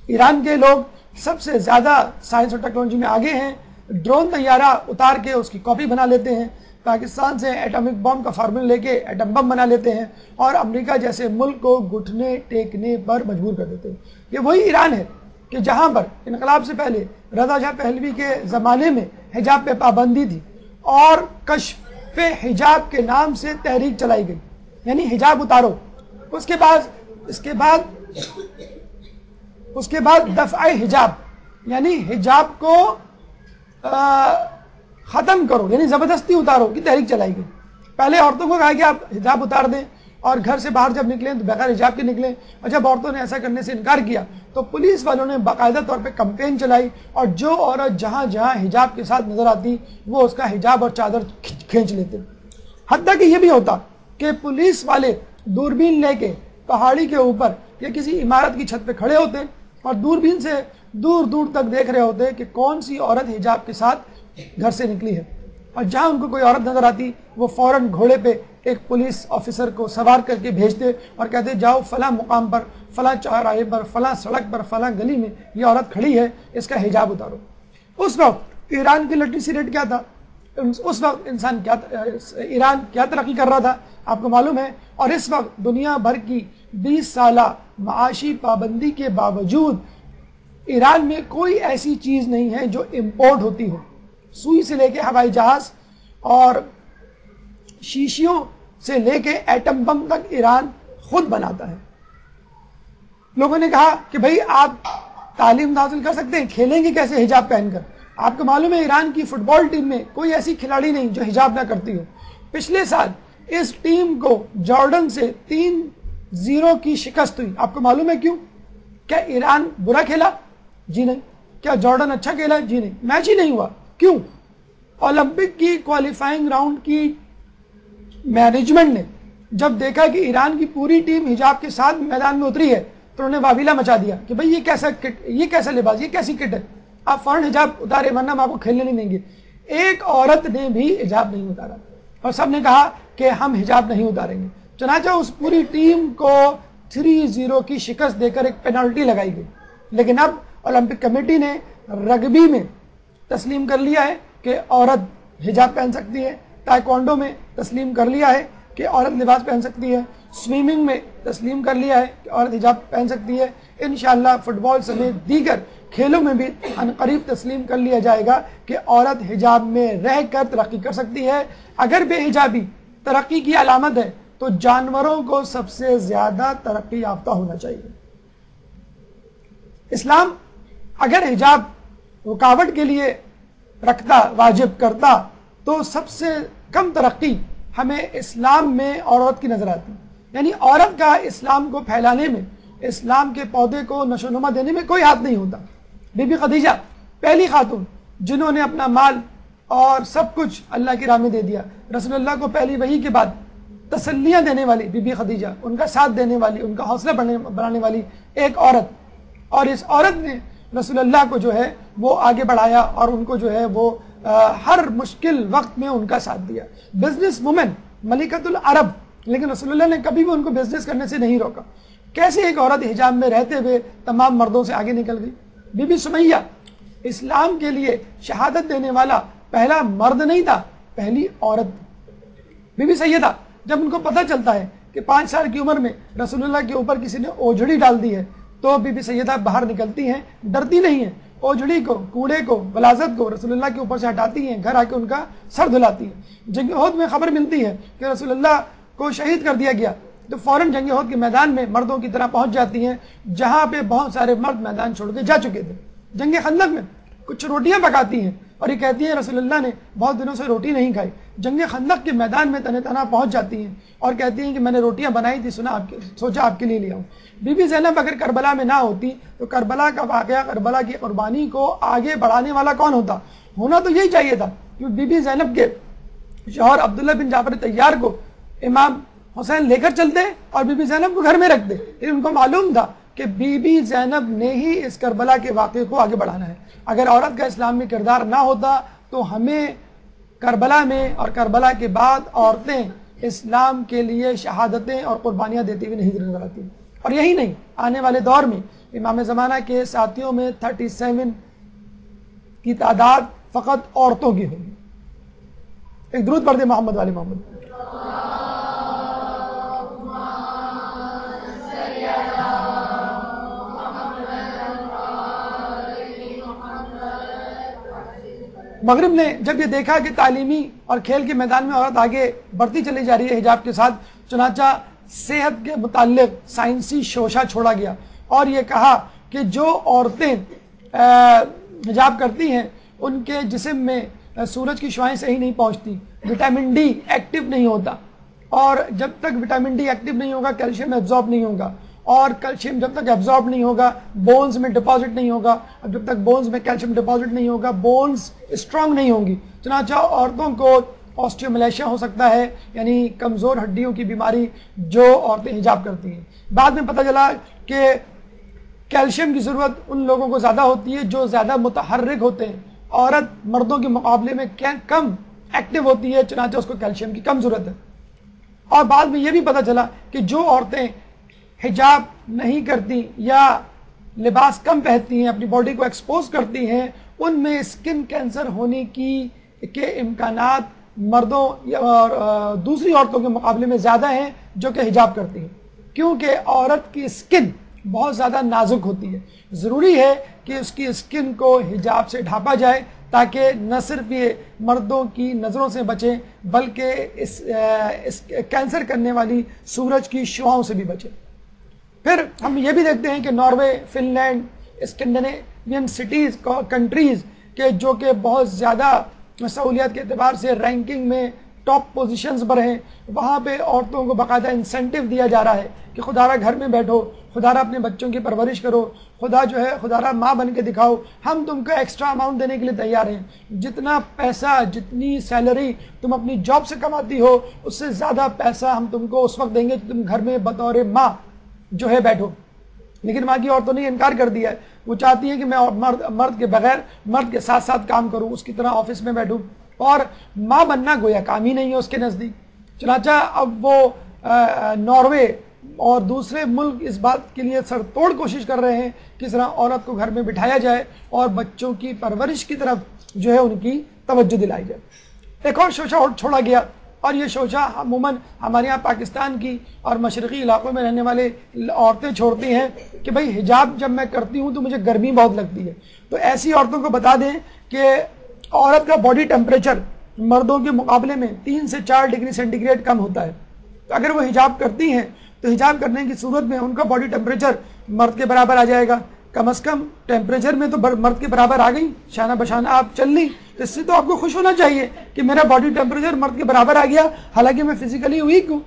ایران کے لوگ سب سے زیادہ سائنس اور ٹیکنالوجی میں آگے ہیں. ڈرون طیارہ اتار کے اس کی کاپی بنا لیتے ہیں، پاکستان سے ایٹمک بم کا فارمولہ لے کے ایٹم بم بنا لیتے ہیں اور امریکہ جیسے ملک کو گھٹنے ٹیکنے پر مجبور کر دیتے ہیں. یہ وہی ایران ہے کہ جہاں پر انقلاب سے پہلے رضا شاہ پہلوی کے زمانے میں حجاب پہ پابندی تھی اور کشف حجاب کے نام سے تحریک چلائی گئی، یعنی حجاب اتارو. اس کے بعد دفع حجاب، یعنی حجاب کو ختم کرو، یعنی زبردستی اتارو کی تحریک چلائی گئی. پہلے عورتوں کو کہا کہ آپ حجاب اتار دیں اور گھر سے باہر جب نکلیں تو بغیر حجاب کے نکلیں، اور جب عورتوں نے ایسا کرنے سے انکار کیا تو پولیس والوں نے باقاعدہ طور پہ کمپین چلائی اور جو عورت جہاں جہاں حجاب کے ساتھ نظر آتی وہ اس کا حجاب اور چادر کھینچ لیتے. حتیٰ کہ یہ بھی ہوتا کہ پولیس والے دوربین لے کے پہاڑی کے اوپر یا کسی عمارت کی چھت پہ کھڑے ہوتے اور دوربین سے دور دور تک دیکھ رہے ہوتے کہ کون سی عورت حجاب کے ساتھ گھر سے نکلی ہے، اور جہاں ان کو کوئی عورت نظر آتی وہ فوراً گھوڑے پہ ایک پولیس آفیسر کو سوار کر کے بھیجتے اور کہتے جاؤ فلاں مقام پر، فلاں چوراہے پر، فلاں سڑک پر، فلاں گلی میں یہ عورت کھڑی ہے، اس کا حجاب اتارو. اس وقت ایران کی لٹریسی ریٹ کیا تھا؟ اس وقت ایران کیا ترقی کر رہا تھا آپ کو معلوم ہے. اور اس وقت دنیا بھر کی 20 سالہ معاشی پابندی کے باوجود ایران میں کوئی ایسی چیز نہیں ہے جو امپورٹ ہوتی ہو. سوئی سے لے کے ہوائی جہاز اور شیشیوں سے لے کے ایٹم بم تک ایران خود بناتا ہے. لوگوں نے کہا کہ بھائی آپ تعلیم حاصل کر سکتے ہیں، کھیلیں گے کیسے حجاب پہن کر؟ آپ کو معلوم ہے ایران کی فٹ بال ٹیم میں کوئی ایسی کھلاڑی نہیں جو حجاب نہ کرتی ہو. پچھلے سال اس ٹیم کو جارڈن سے 3-0 کی شکست ہوئی. آپ کو معلوم ہے کیوں؟ کیا ایران برا کھیلا؟ جی نہیں. کیا جارڈن اچھا کھیلا؟ جی نہیں. میچ ہی نہیں ہوا. کیوں؟ اولمپک کی کوالیفائنگ راؤنڈ کی مینجمنٹ نے جب دیکھا کہ ایران کی پوری ٹیم حجاب کے ساتھ میدان میں اتری ہے تو انہوں نے واویلا مچا دیا کہ بھئی یہ کیسا لباس، یہ کیسی کٹ ہے، آپ فوراً حجاب اتارے ورنہ ہم آپ کو کھیلنے نہیں دیں گے. ایک عورت نے بھی حجاب نہیں اتارا اور سب نے کہا کہ ہم حجاب نہیں اتاریں گے. چنانچہ اس پوری ٹیم کو 3-0 کی شکست دے کر ایک پینالٹی لگائی گئی. لیکن اب اولمپک کمیٹی نے رگبی میں تسلیم کر لیا ہے کہ عورت حجاب پہن سکتی ہے، تائیکوانڈو میں تسلیم کر لیا ہے کہ عورت لباس پہن سکتی ہے، سوئمنگ میں تسلیم کر لیا ہے کہ عورت حجاب پہن سکتی ہے. انشاءاللہ فٹ بال سمیت دیگر کھیلوں میں بھی عنقریب تسلیم کر لیا جائے گا کہ عورت حجاب میں رہ کر ترقی کر سکتی ہے. اگر بے حجابی ترقی کی علامت ہے تو جانوروں کو سب سے زیادہ ترقی یافتہ ہونا چاہیے. اسلام اگر حجاب رکاوٹ کے لیے رکھتا، واجب کرتا، تو سب سے کم ترقی ہمیں اسلام میں عورت کی نظر آتی. یعنی عورت کا اسلام کو پھیلانے میں، اسلام کے پودے کو نشو و نما دینے میں کوئی ہاتھ نہیں ہوتا. بی بی خدیجہ پہلی خاتون جنہوں نے اپنا مال اور سب کچھ اللہ کی راہ میں دے دیا. رسول اللہ کو پہلی وحی کے بعد تسلیاں دینے والی بی بی خدیجہ، ان کا ساتھ دینے والی، ان کا حوصلہ بڑھانے والی ایک عورت. اور اس عورت نے رسول اللہ کو جو ہے وہ آگے بڑھایا اور ان کو جو ہے وہ ہر مشکل وقت میں ان کا ساتھ دیا. بزنس وومن ملکۃ العرب، لیکن رسول اللہ نے کبھی بھی ان کو بزنس کرنے سے نہیں روکا. کیسے ایک عورت حجاب میں رہتے ہوئے تمام مردوں سے آگے نکل گئی. بی بی سمیہ اسلام کے لیے شہادت دینے والا پہلا مرد نہیں تھا، پہلی عورت. بی بی سیدہ جب ان کو پتہ چلتا ہے کہ 5 سال کی عمر میں رسول اللہ کے اوپر کسی نے اوجھڑی ڈال دی ہے تو بی بی سیدہ باہر نکلتی ہیں، ڈرتی نہیں ہیں. اوجھڑی کو، کوڑے کو، غلاظت کو رسول اللہ کے اوپر سے ہٹاتی ہیں، گھر آ کے ان کا سر دھلاتی ہیں. جنگ احد میں خبر ملتی ہے کہ رسول اللہ کو شہید کر دیا گیا تو فوراً جنگ احد کے میدان میں مردوں کی طرح پہنچ جاتی ہیں جہاں پہ بہت سارے مرد میدان چھوڑ کے جا چکے تھے. جنگ خندق میں کچھ روٹیاں پکاتی ہیں اور یہ کہتی ہیں رسول اللہ نے بہت دنوں سے روٹی نہیں کھائی. جنگ خندق کے میدان میں تنہ تنہا پہنچ جاتی ہیں اور کہتی ہیں کہ میں نے روٹیاں بنائی تھی، سوچا آپ کے لیے لے آؤں. بی بی زینب اگر کربلا میں نہ ہوتی تو کربلا کا واقعہ، کربلا کی قربانی کو آگے بڑھانے والا کون ہوتا؟ ہونا تو یہی چاہیے تھا کہ بی بی زینب کے شوہر عبداللہ بن جعفر طیار کو امام حسین لے کر چلتے اور بی بی زینب کو گھر میں رکھتے. لیکن ان کو معلوم تھا کہ بی بی زینب نے ہی اس کربلا کے واقعے کو آگے بڑھانا ہے. اگر عورت کا اسلامی کردار نہ ہوتا تو ہمیں کربلا میں اور کربلا کے بعد عورتیں اسلام کے لیے شہادتیں اور قربانیاں دیتی ہوئی نہیں نظر آتی. اور یہی نہیں، آنے والے دور میں امام زمانہ کے ساتھیوں میں 37 کی تعداد فقط عورتوں کی ہوگی. ایک درود پڑھ دے محمد والے محمد. مغرب نے جب یہ دیکھا کہ تعلیمی اور کھیل کے میدان میں عورت آگے بڑھتی چلی جا رہی ہے حجاب کے ساتھ، چنانچہ صحت کے متعلق سائنسی شوشہ چھوڑا گیا اور یہ کہا کہ جو عورتیں حجاب کرتی ہیں ان کے جسم میں سورج کی شعاعیں صحیح نہیں پہنچتی، وٹامن ڈی ایکٹیو نہیں ہوتا، اور جب تک وٹامن ڈی ایکٹیو نہیں ہوگا کیلشیم ایبزارب نہیں ہوگا، اور کیلشیم جب تک ایبزارب نہیں ہوگا بونز میں ڈپازٹ نہیں ہوگا، اور جب تک بونز میں کیلشیم ڈپازٹ نہیں ہوگا بونز اسٹرانگ نہیں ہوں گی. چنانچہ عورتوں کو آسٹیوملیشیا ہو سکتا ہے، یعنی کمزور ہڈیوں کی بیماری جو عورتیں حجاب کرتی ہیں. بعد میں پتہ چلا کہ کیلشیم کی ضرورت ان لوگوں کو زیادہ ہوتی ہے جو زیادہ متحرک ہوتے ہیں. عورت مردوں کے مقابلے میں کم ایکٹیو ہوتی ہے، چنانچہ اس کو کیلشیم کی کم ضرورت ہے. اور بعد میں یہ بھی پتہ چلا کہ جو عورتیں حجاب نہیں کرتی یا لباس کم پہنتی ہیں، اپنی باڈی کو ایکسپوز کرتی ہیں، ان میں اسکن کینسر ہونے کے امکانات مردوں اور دوسری عورتوں کے مقابلے میں زیادہ ہیں جو کہ حجاب کرتی ہیں، کیونکہ عورت کی اسکن بہت زیادہ نازک ہوتی ہے. ضروری ہے کہ اس کی اسکن کو حجاب سے ڈھانپا جائے تاکہ نہ صرف یہ مردوں کی نظروں سے بچیں بلکہ اس کینسر کرنے والی سورج کی شعاؤں سے بھی بچے. پھر ہم یہ بھی دیکھتے ہیں کہ Norway, Finland, Scandinavian cities countries کہ جو کہ بہت زیادہ سہولیات کے اعتبار سے رینکنگ میں ٹاپ پوزیشنز پر ہیں، وہاں پہ عورتوں کو باقاعدہ انسینٹیو دیا جا رہا ہے کہ خدا را گھر میں بیٹھو، خدا را اپنے بچوں کی پرورش کرو، خدا را ماں بن کے دکھاؤ، ہم تم کو ایکسٹرا اماؤنٹ دینے کے لیے تیار ہیں، جتنا پیسہ جتنی سیلری تم اپنی جاب سے کماتی ہو اس سے زیادہ پیسہ ہم تم کو اس وقت دیں گے تم گھر میں بطور ماں جو ہے بیٹھو۔ لیکن وہاں کی عورتوں نے انکار کر دیا ہے، وہ چاہتی ہیں کہ میں مرد کے بغیر مرد کے ساتھ ساتھ کام کروں، اس کی طرح آفس میں بیٹھوں، اور ماں بننا گویا کام ہی نہیں ہے اس کے نزدیک۔ چنانچہ اب وہ ناروے اور دوسرے ملک اس بات کے لیے سر توڑ کوشش کر رہے ہیں کہ اس طرح عورت کو گھر میں بٹھایا جائے اور بچوں کی پرورش کی طرف جو ہے ان کی توجہ دلائی جائے۔ ایک اور شوشہ چھوڑا گیا، اور یہ شوشہ عموماً ہمارے یہاں پاکستان کی اور مشرقی علاقوں میں رہنے والے عورتیں چھوڑتی ہیں کہ بھئی حجاب جب میں کرتی ہوں تو مجھے گرمی بہت لگتی ہے۔ تو ایسی عورتوں کو بتا دیں کہ عورت کا باڈی ٹیمپریچر مردوں کے مقابلے میں 3 سے 4 ڈگری سینٹی گریڈ کم ہوتا ہے، تو اگر وہ حجاب کرتی ہیں تو حجاب کرنے کی صورت میں ان کا باڈی ٹیمپریچر مرد کے برابر آ جائے گا، کم از کم ٹیمپریچر میں تو مرد کے برابر آ گئی، شانہ بشانہ آپ چل لی، تو اس سے تو آپ کو خوش ہونا چاہیے کہ میرا باڈی ٹیمپریچر مرد کے برابر آ گیا، حالانکہ میں فزیکلی ویک ہوں۔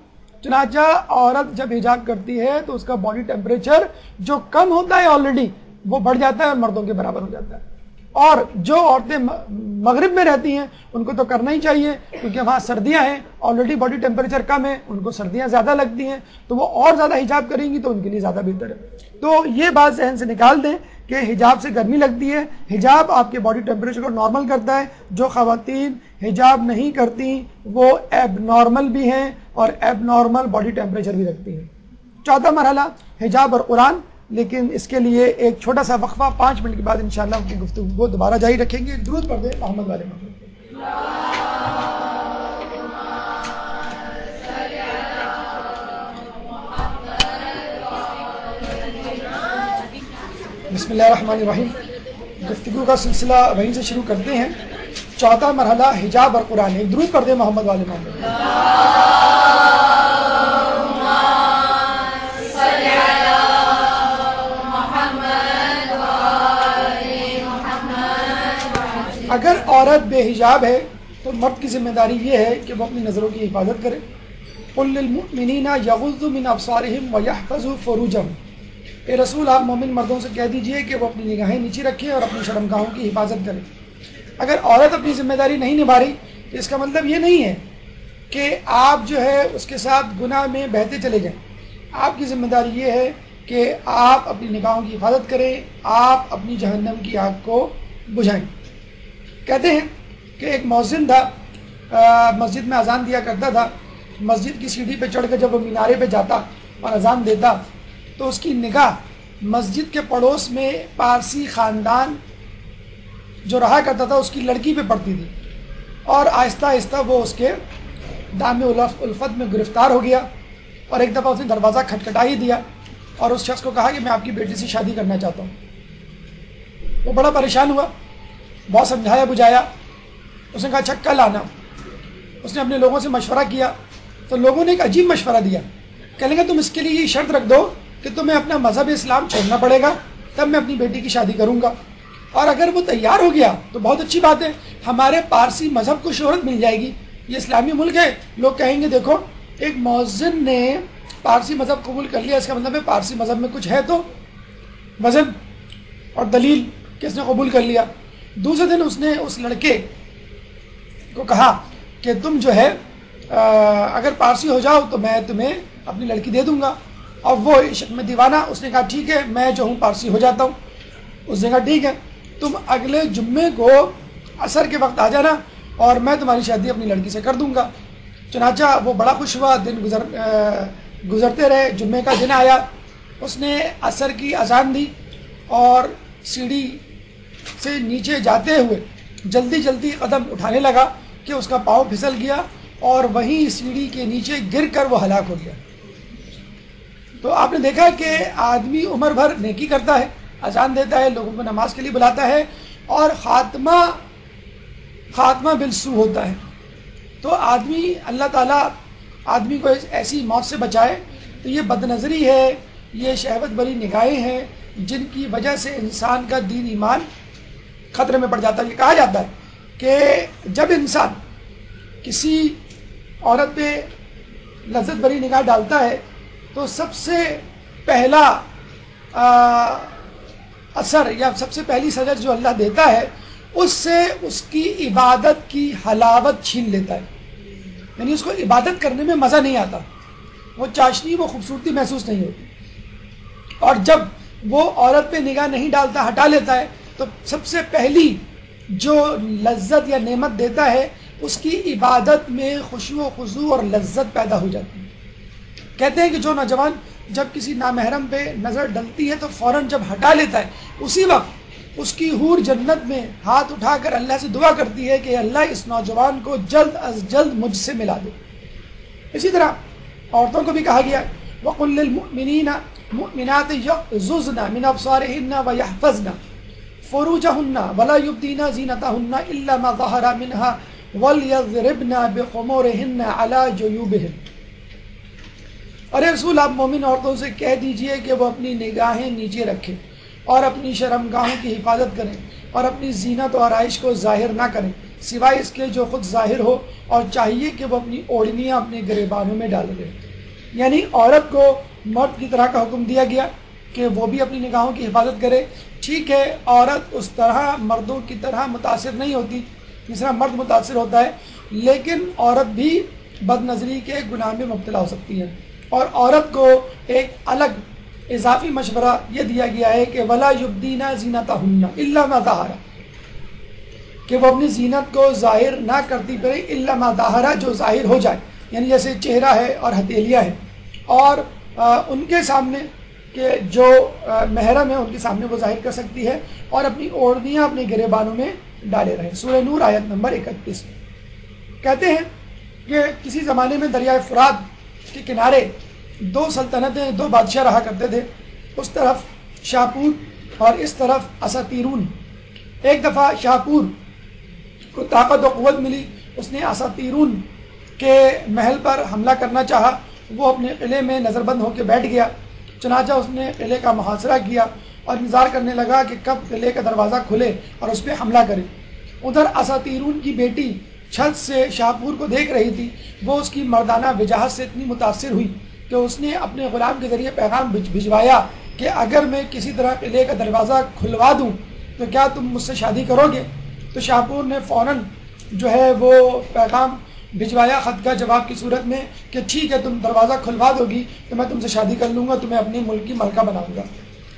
چنانچہ عورت جب حجاب کرتی ہے تو اس کا باڈی ٹیمپریچر جو کم ہوتا ہے آلریڈی وہ بڑھ جاتا ہے اور مردوں کے برابر ہو جاتا ہے۔ اور جو عورتیں مغرب میں رہتی ہیں ان کو تو کرنا ہی چاہیے، کیونکہ وہاں سردیاں ہیں، آلریڈی باڈی ٹیمپریچر کم ہے، ان کو سردیاں زیادہ لگتی ہیں، تو وہ اور زیادہ حجاب کریں گی تو ان کے لیے زیادہ بہتر ہے۔ تو یہ بات ذہن سے نکال دیں کہ حجاب سے گرمی لگتی ہے، حجاب آپ کے باڈی ٹیمپریچر کو نارمل کرتا ہے۔ جو خواتین حجاب نہیں کرتی وہ ایب نارمل بھی ہیں اور ایب نارمل باڈی ٹیمپریچر بھی رکھتی ہیں۔ چوتھا مرحلہ حجاب اور قرآن، لیکن اس کے لیے ایک چھوٹا سا وقفہ، 5 منٹ کے بعد انشاءاللہ ان کی گفتگو کو دوبارہ جاری رکھیں گے۔ درود پڑھ دیں محمد والے محمد۔ بسم اللہ الرحمن الرحیم۔ گفتگو کا سلسلہ وہیں سے شروع کرتے ہیں۔ چوتھا مرحلہ حجاب اور قرآن، ایک درود پڑھ دیں محمد والے محمد۔ اگر عورت بے حجاب ہے تو مرد کی ذمہ داری یہ ہے کہ وہ اپنی نظروں کی حفاظت کرے۔ قل للمؤمنین یغضوا من ابصارہم ویحفظوا فروجہم، اے رسول آپ مومن مردوں سے کہہ دیجئے کہ وہ اپنی نگاہیں نیچی رکھیں اور اپنی شرمگاہوں کی حفاظت کریں۔ اگر عورت اپنی ذمہ داری نہیں نبھا رہی تو اس کا مطلب یہ نہیں ہے کہ آپ جو ہے اس کے ساتھ گناہ میں بہتے چلے جائیں۔ آپ کی ذمہ داری یہ ہے کہ آپ اپنی نگاہوں کی حفاظت کریں، آپ اپنی جہنم کی آگ کو بجھائیں۔ کہتے ہیں کہ ایک مؤذن تھا، مسجد میں اذان دیا کرتا تھا، مسجد کی سیڑھی پہ چڑھ کر جب وہ مینارے پہ جاتا اور اذان دیتا تو اس کی نگاہ مسجد کے پڑوس میں پارسی خاندان جو رہا کرتا تھا اس کی لڑکی پہ پڑتی تھی، اور آہستہ آہستہ وہ اس کے دام الفت میں گرفتار ہو گیا، اور ایک دفعہ اس نے دروازہ کھٹکھٹا ہی دیا اور اس شخص کو کہا کہ میں آپ کی بیٹی سے شادی کرنا چاہتا ہوں۔ وہ بڑا پریشان ہوا، بہت سمجھایا بجھایا، اس نے کہا اچھا کل آنا۔ اس نے اپنے لوگوں سے مشورہ کیا تو لوگوں نے ایک عجیب مشورہ دیا، کہنے لگا تم اس کے لیے یہ شرط رکھ دو کہ تمہیں اپنا مذہب اسلام چھوڑنا پڑے گا تب میں اپنی بیٹی کی شادی کروں گا، اور اگر وہ تیار ہو گیا تو بہت اچھی بات ہے، ہمارے پارسی مذہب کو شہرت مل جائے گی، یہ اسلامی ملک ہے، لوگ کہیں گے دیکھو ایک مؤذن نے پارسی مذہب قبول کر لیا، اس کا مطلب ہے پارسی مذہب میں کچھ ہے تو وزن اور دلیل کہ اس نے قبول کر لیا۔ دوسرے دن اس نے اس لڑکے کو کہا کہ تم جو ہے اگر پارسی ہو جاؤ تو میں تمہیں اپنی لڑکی دے دوں گا، اور وہ عشق میں دیوانہ اس نے کہا ٹھیک ہے میں جو ہوں پارسی ہو جاتا ہوں۔ اس نے کہا ٹھیک ہے تم اگلے جمعے کو عصر کے وقت آ جانا اور میں تمہاری شادی اپنی لڑکی سے کر دوں گا۔ چنانچہ وہ بڑا خوش ہوا، دن گزرتے رہے، جمعے کا دن آیا، اس نے عصر کی اذان دی اور سیڑھی سے نیچے جاتے ہوئے جلدی جلدی قدم اٹھانے لگا کہ اس کا پاؤں پھسل گیا اور وہیں سیڑھی کے نیچے گر کر وہ ہلاک ہو گیا۔ تو آپ نے دیکھا کہ آدمی عمر بھر نیکی کرتا ہے، اذان دیتا ہے، لوگوں کو نماز کے لیے بلاتا ہے، اور خاتمہ بالسوء ہوتا ہے۔ تو آدمی اللہ تعالیٰ آدمی کو ایسی موت سے بچائے، تو یہ بد نظری ہے، یہ شہوت بری نگاہیں ہیں جن کی وجہ سے انسان کا دین ایمان خطرے میں پڑ جاتا ہے۔ یہ کہا جاتا ہے کہ جب انسان کسی عورت پہ لذت بھری نگاہ ڈالتا ہے تو سب سے پہلا اثر یا سب سے پہلی سزا جو اللہ دیتا ہے اس سے اس کی عبادت کی حلاوت چھین لیتا ہے، یعنی اس کو عبادت کرنے میں مزہ نہیں آتا، وہ چاشنی وہ خوبصورتی محسوس نہیں ہوتی، اور جب وہ عورت پہ نگاہ نہیں ڈالتا، ہٹا لیتا ہے، تو سب سے پہلی جو لذت یا نعمت دیتا ہے اس کی عبادت میں خشوع و خضوع اور لذت پیدا ہو جاتی ہے۔ کہتے ہیں کہ جو نوجوان جب کسی نامحرم پہ نظر ڈلتی ہے تو فوراً جب ہٹا لیتا ہے اسی وقت اس کی حور جنت میں ہاتھ اٹھا کر اللہ سے دعا کرتی ہے کہ اللہ اس نوجوان کو جلد از جلد مجھ سے ملا دے۔ اسی طرح عورتوں کو بھی کہا گیا وَقُلْ لِلْمُؤْمِنِينَ مُؤْمِنَاتِ يَغْضُضْنَ مِنْ أَبْصَارِهِنَّ وَيَحْفَظْنَ فُرُوجَهُنَّ وَلَا يُبْدِينَ زِينَتَهُنَّ إِلَّا مَا ظَهَرَ مِنْهَا وَلْيَضْرِبْنَ بِخُمُورِهِنَّ عَلَى جُيُوبِهِنَّ۔ اور رسول آپ مومن عورتوں سے کہہ دیجئے کہ وہ اپنی نگاہیں نیچے رکھیں اور اپنی شرمگاہوں کی حفاظت کریں اور اپنی زینت و آرائش کو ظاہر نہ کریں سوائے اس کے جو خود ظاہر ہو، اور چاہیے کہ وہ اپنی اوڑھنیاں اپنے گریبانوں میں ڈال دیں۔ یعنی عورت کو مرد کی طرح کا حکم دیا گیا کہ وہ بھی اپنی نگاہوں کی حفاظت کرے۔ ٹھیک ہے، عورت اس طرح مردوں کی طرح متاثر نہیں ہوتی جس طرح مرد متاثر ہوتا ہے، لیکن عورت بھی بد نظری کے گناہ میں مبتلا ہو سکتی ہے، اور عورت کو ایک الگ اضافی مشورہ یہ دیا گیا ہے کہ وَلَا يُبْدِينَ زِينَتَهُنَّ إِلَّا مَا ظَهَرَ، کہ وہ اپنی زینت کو ظاہر نہ کرتی پڑے إِلَّا مَا ظَهَرَ، جو ظاہر ہو جائے، یعنی جیسے چہرہ ہے اور ہتھیلیاں ہیں، اور ان کے سامنے کہ جو محرم ہے ان کے سامنے وہ ظاہر کر سکتی ہے، اور اپنی اوڑھنیاں اپنے گریبانوں میں ڈالے رہے۔ سورہ نور آیت نمبر 31۔ کہتے ہیں کہ کسی زمانے میں دریائے فرات کے کنارے دو سلطنتیں، دو بادشاہ رہا کرتے تھے، اس طرف شاپور اور اس طرف اساتیرون۔ ایک دفعہ شاپور کو طاقت و قوت ملی، اس نے اساتیرون کے محل پر حملہ کرنا چاہا، وہ اپنے قلعے میں نظر بند ہو کے بیٹھ گیا، چنانچہ اس نے قلعے کا محاصرہ کیا اور انتظار کرنے لگا کہ کب قلعے کا دروازہ کھلے اور اس پہ حملہ کرے۔ ادھر اساتیرون کی بیٹی چھت سے شاپور کو دیکھ رہی تھی، وہ اس کی مردانہ وجاہت سے اتنی متاثر ہوئی کہ اس نے اپنے غلام کے ذریعے پیغام بھجوایا کہ اگر میں کسی طرح قلعے کا دروازہ کھلوا دوں تو کیا تم مجھ سے شادی کرو گے؟ تو شاپور نے فوراً جو ہے وہ پیغام بھجوایا خط کا جواب کی صورت میں کہ ٹھیک ہے، تم دروازہ کھلوا دو گی تو میں تم سے شادی کر لوں گا، تمہیں اپنے ملک کی ملکہ بناؤں گا۔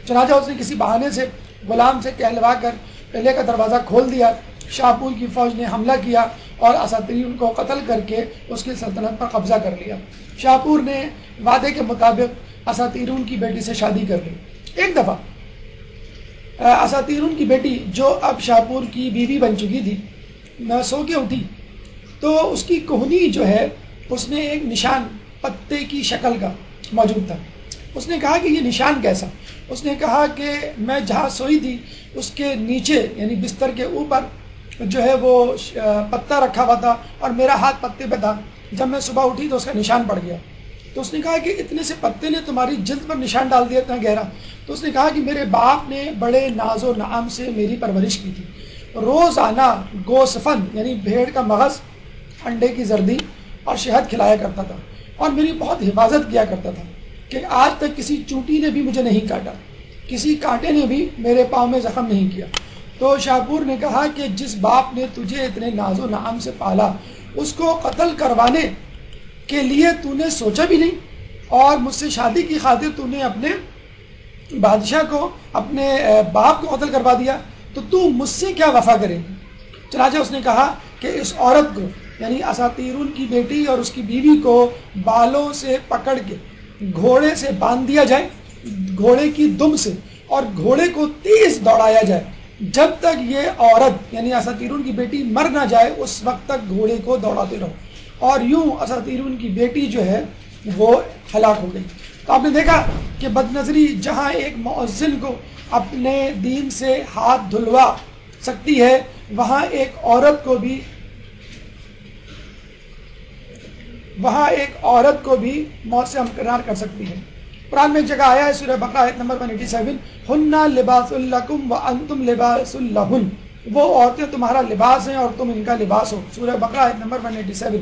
چنانچہ اس نے کسی بہانے سے غلام سے کہلوا کر قلعے کا دروازہ کھول دیا۔ شاپور کی فوج نے حملہ کیا اور اساتیرون کو قتل کر کے اس کی سلطنت پر قبضہ کر لیا۔ شاپور نے وعدے کے مطابق اساتیرون کی بیٹی سے شادی کر لی۔ ایک دفعہ اساتیرون کی بیٹی جو اب شاپور کی بیوی بن چکی تھی، سو کے اٹھی تو اس کی کوہنی جو ہے اس نے ایک نشان پتے کی شکل کا موجود تھا۔ اس نے کہا کہ یہ نشان کیسا؟ اس نے کہا کہ میں جہاں سوئی تھی اس کے نیچے یعنی بستر کے اوپر جو ہے وہ پتا رکھا ہوا تھا اور میرا ہاتھ پتے پہ تھا، جب میں صبح اٹھی تو اس کا نشان پڑ گیا۔ تو اس نے کہا کہ اتنے سے پتے نے تمہاری جلد پر نشان ڈال دیا اتنا گہرا؟ تو اس نے کہا کہ میرے باپ نے بڑے ناز و نعام سے میری پرورش کی تھی، روزانہ گوسفن یعنی بھیڑ کا مغز، انڈے کی زردی اور شہد کھلایا کرتا تھا، اور میری بہت حفاظت کیا کرتا تھا کہ آج تک کسی چونٹی نے بھی مجھے نہیں کاٹا، کسی کانٹے نے بھی میرے پاؤں میں زخم نہیں کیا۔ تو شاپور نے کہا کہ جس باپ نے تجھے اتنے ناز و نعام سے پالا اس کو قتل کروانے کے لیے تو نے سوچا بھی نہیں، اور مجھ سے شادی کی خاطر تو نے اپنے بادشاہ کو، اپنے باپ کو قتل کروا دیا، تو مجھ سے کیا وفا کرے گی؟ چنانچہ اس نے کہا کہ اس عورت کو یعنی اساتیرون کی بیٹی اور اس کی بیوی کو بالوں سے پکڑ کے گھوڑے سے باندھ دیا جائے، گھوڑے کی دم سے، اور گھوڑے کو تیز دوڑایا جائے جب تک یہ عورت یعنی اساتیرون کی بیٹی مر نہ جائے، اس وقت تک گھوڑے کو دوڑاتے رہو۔ اور یوں اساتیرون کی بیٹی جو ہے وہ ہلاک ہو گئی۔ تو آپ نے دیکھا کہ بد نظری جہاں ایک مؤذن کو اپنے دین سے ہاتھ دھلوا سکتی ہے، وہاں ایک عورت کو بھی موت سے ہمکنار کر سکتی ہے۔ قرآن میں ایک جگہ آیا ہے سورہ بقرہ آیت نمبر 187، ہن لباس لکم وانتم لباس لہن، وہ عورتیں تمہارا لباس ہیں اور تم ان کا لباس ہو. سورہ بقرہ آیت نمبر 187.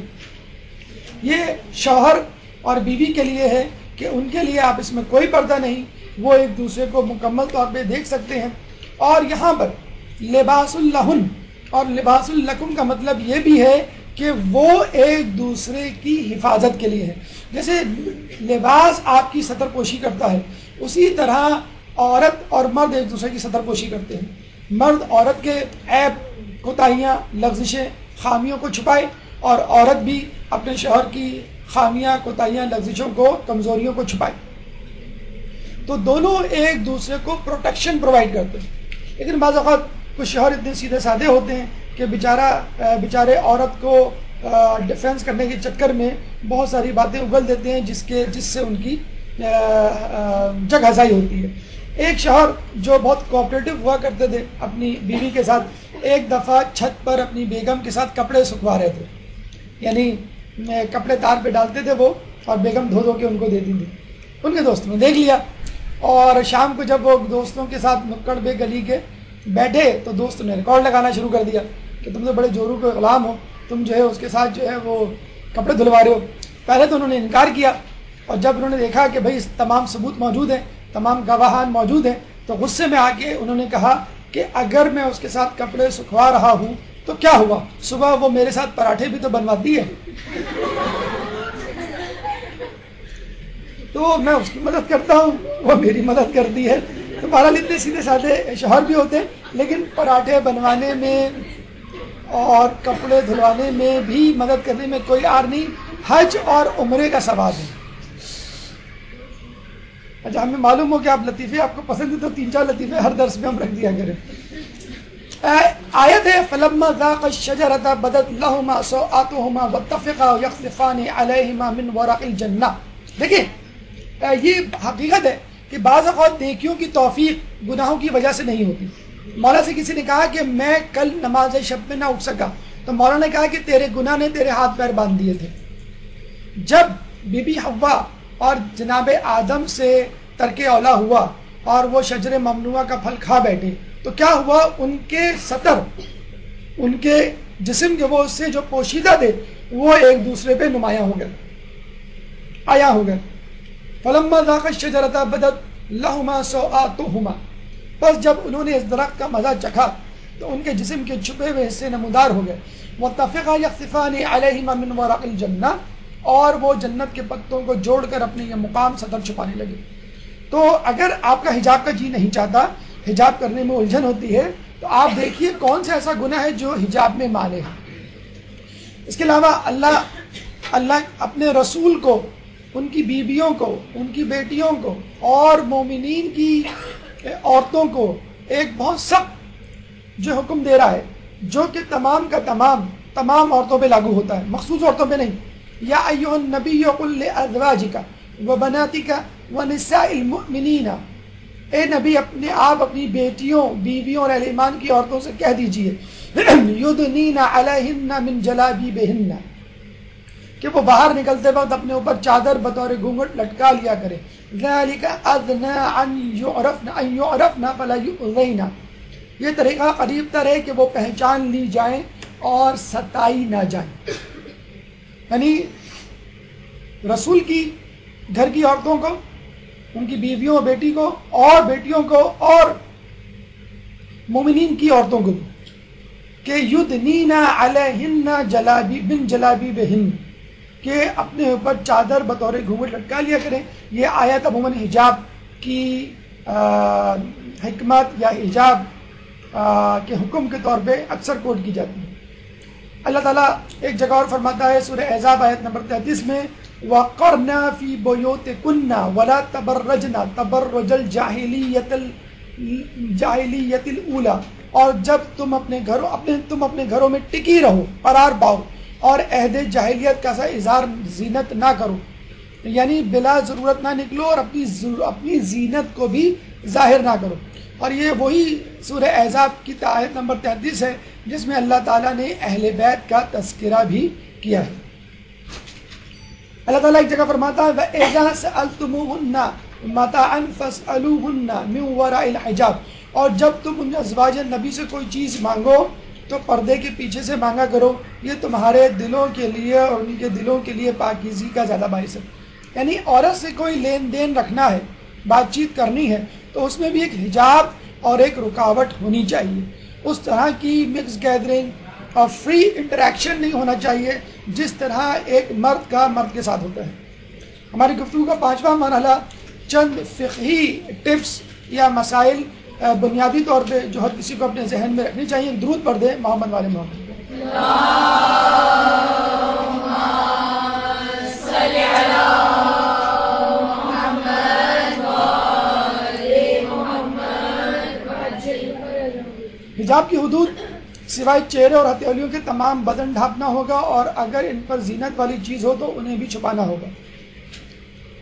یہ شوہر اور بیوی کے لیے ہے کہ ان کے لیے آپ اس میں کوئی پردہ نہیں, وہ ایک دوسرے کو مکمل طور پہ دیکھ سکتے ہیں. اور یہاں پر لباس لہن اور لباس لکم کا مطلب یہ بھی ہے کہ وہ ایک دوسرے کی حفاظت کے لیے ہے. جیسے لباس آپ کی ستر پوشی کرتا ہے, اسی طرح عورت اور مرد ایک دوسرے کی ستر پوشی کرتے ہیں. مرد عورت کے عیب, کوتاہیاں, لغزشیں, خامیوں کو چھپائے, اور عورت بھی اپنے شوہر کی خامیاں, کوتاہیاں, لغزشوں کو, کمزوریوں کو چھپائے. تو دونوں ایک دوسرے کو پروٹیکشن پرووائڈ کرتے ہیں. لیکن بعض اوقات کچھ شوہر اتنے سیدھے سادے ہوتے ہیں کہ بیچارے عورت کو ڈیفینس کرنے کے چکر میں بہت ساری باتیں اگل دیتے ہیں جس سے ان کی جگ ہزائی ہوتی ہے. ایک شوہر جو بہت کوآپریٹو ہوا کرتے تھے اپنی بیوی کے ساتھ, ایک دفعہ چھت پر اپنی بیگم کے ساتھ کپڑے سکھوا رہے تھے. یعنی کپڑے تار پہ ڈالتے تھے وہ, اور بیگم دھو دھو کے ان کو دیتی تھی. ان کے دوستوں نے دیکھ لیا, اور شام کو جب وہ دوستوں کے ساتھ نکڑ بے گلی کے بیٹھے تو دوستوں نے ریکارڈ لگانا شروع کر دیا کہ تم تو بڑے جورو کے غلام ہو, تم جو ہے اس کے ساتھ جو ہے وہ کپڑے دھلوا رہے ہو. پہلے تو انہوں نے انکار کیا, اور جب انہوں نے دیکھا کہ بھائی تمام ثبوت موجود ہیں, تمام گواہان موجود ہیں, تو غصے میں آ کے انہوں نے کہا کہ اگر میں اس کے ساتھ کپڑے سکھوا رہا ہوں تو کیا ہوا, صبح وہ میرے ساتھ پراٹھے بھی تو بنواتی ہے, تو میں اس کی مدد کرتا ہوں, وہ میری مدد کرتی ہے. تو بہرحال اتنے سیدھے سادے شوہر بھی ہوتے ہیں, لیکن پراٹھے بنوانے میں اور کپڑے دھلوانے میں بھی مدد کرنے میں کوئی عار نہیں. حج اور عمرے کا ثواب ہے. اچھا, ہمیں معلوم ہو کہ آپ لطیفے آپ کو پسند ہے, تو 3-4 لطیفے ہر درس میں ہم رکھ دیا کریں. آیت ہے فلما ذاق الشجرة بدت لهما سوآتهما واتفقا يخصفان عليهما من ورق الجنة. دیکھیں, یہ حقیقت ہے کہ بعض اوقات نیکیوں کی توفیق گناہوں کی وجہ سے نہیں ہوتی. مولا سے کسی نے کہا کہ میں کل نماز شب میں نہ اٹھ سکا, تو مولا نے کہا کہ تیرے گناہ نے تیرے ہاتھ پیر باندھ دیے تھے. جب بی بی حوا اور جناب آدم سے ترک اولا ہوا اور وہ شجر ممنوعہ کا پھل کھا بیٹھے, تو کیا ہوا, ان کے سطر, ان کے جسم کے وہ اس سے جو پوشیدہ تھے وہ ایک دوسرے پہ نمایاں ہو گئے, آیا ہو گئے. فلما ذاق الشجرة بدت لهما سوآتهما. بس جب انہوں نے اس درخت کا مزہ چکھا تو ان کے جسم کے چھپے ہوئے حصے نمودار ہو گئے. واتفقا يخصفان عليهما من ورق الجنة. اور وہ جنت کے پتوں کو جوڑ کر اپنے یہ مقام سطر چھپانے لگے. تو اگر آپ کا حجاب کا جی نہیں چاہتا, حجاب کرنے میں الجھن ہوتی ہے, تو آپ دیکھیے کون سا ایسا گناہ ہے جو حجاب میں مانے ہے. اس کے علاوہ اللہ اپنے رسول کو, ان کی بیویوں کو, ان کی بیٹیوں کو اور مومنین کی عورتوں کو ایک بہت سخت جو حکم دے رہا ہے, جو کہ تمام کا تمام عورتوں پہ لاگو ہوتا ہے, مخصوص عورتوں پہ نہیں. یا ایھا النبی قل لازواجک وبناتک ونساء المؤمنین. اے نبی, آپ اپنی بیٹیوں, بیویوں اور اہل ایمان کی عورتوں سے کہہ دیجئے یدنین علیہن من جلابیبہن, کہ وہ باہر نکلتے وقت اپنے اوپر چادر بطور گھونگھٹ لٹکا لیا کرے. ذالک ادنی ان یعرفن فلا یؤذین. یہ طریقہ قریب تر ہے کہ وہ پہچان لی جائیں اور ستائی نہ جائیں. یعنی رسول کی گھر کی عورتوں کو, ان کی بیویوں اور بیٹیوں کو اور مومنین کی عورتوں کو بھی, کہ یدنین علیہن من جلابیبہن, کہ اپنے اوپر چادر بطور گھونگھٹ لٹکا لیا کریں. یہ آیت عموماً حجاب کی حکمت یا حجاب کے حکم کے طور پہ اکثر کوٹ کی جاتی ہے. اللہ تعالیٰ ایک جگہ اور فرماتا ہے سورہ احزاب آیت نمبر 33 میں, وَقَرْنَا فِي بُيُوتِكُنَّ وَلَا تَبَرَّجْنَا تَبَرُّجَ الْجَاهِلِيَّةِ الْأُولَى. اور جب تم اپنے گھروں میں ٹکی رہو, قرار پاؤ, اور عہد جاہلیت کا سا اظہار زینت نہ کرو, یعنی بلا ضرورت نہ نکلو اور اپنی زینت کو بھی ظاہر نہ کرو. اور یہ وہی سورہ احزاب کی آیت نمبر 33 ہے جس میں اللہ تعالیٰ نے اہل بیت کا تذکرہ بھی کیا ہے. اللہ تعالیٰ ایک جگہ فرماتا ہے وَإِذَا سَأَلْتُمُوهُنَّ مَتَاعًا فَاسْأَلُوهُنَّ مِنْ وَرَاءِ الْحِجَابِ اور جب تم ان ازواج نبی سے کوئی چیز مانگو تو پردے کے پیچھے سے مانگا کرو، یہ تمہارے دلوں کے لیے اور ان کے دلوں کے لیے پاکیزگی کا زیادہ باعث ہے۔ یعنی عورت سے کوئی لین دین رکھنا ہے، بات چیت کرنی ہے، تو اس میں بھی ایک حجاب اور ایک رکاوٹ ہونی چاہیے۔ اس طرح کی مکس گیدرنگ اور فری انٹریکشن نہیں ہونا چاہیے جس طرح ایک مرد کا مرد کے ساتھ ہوتا ہے۔ ہماری گفتگو کا 5واں مرحلہ چند فقہی ٹپس یا مسائل بنیادی طور پہ جو ہر کسی کو اپنے ذہن میں رکھنی چاہیے۔ درود پڑھ دیں محمد والے محمد۔ حجاب کی حدود سوائے چہرے اور ہتھیلیوں کے تمام بدن ڈھانپنا ہوگا، اور اگر ان پر زینت والی چیز ہو تو انہیں بھی چھپانا ہوگا۔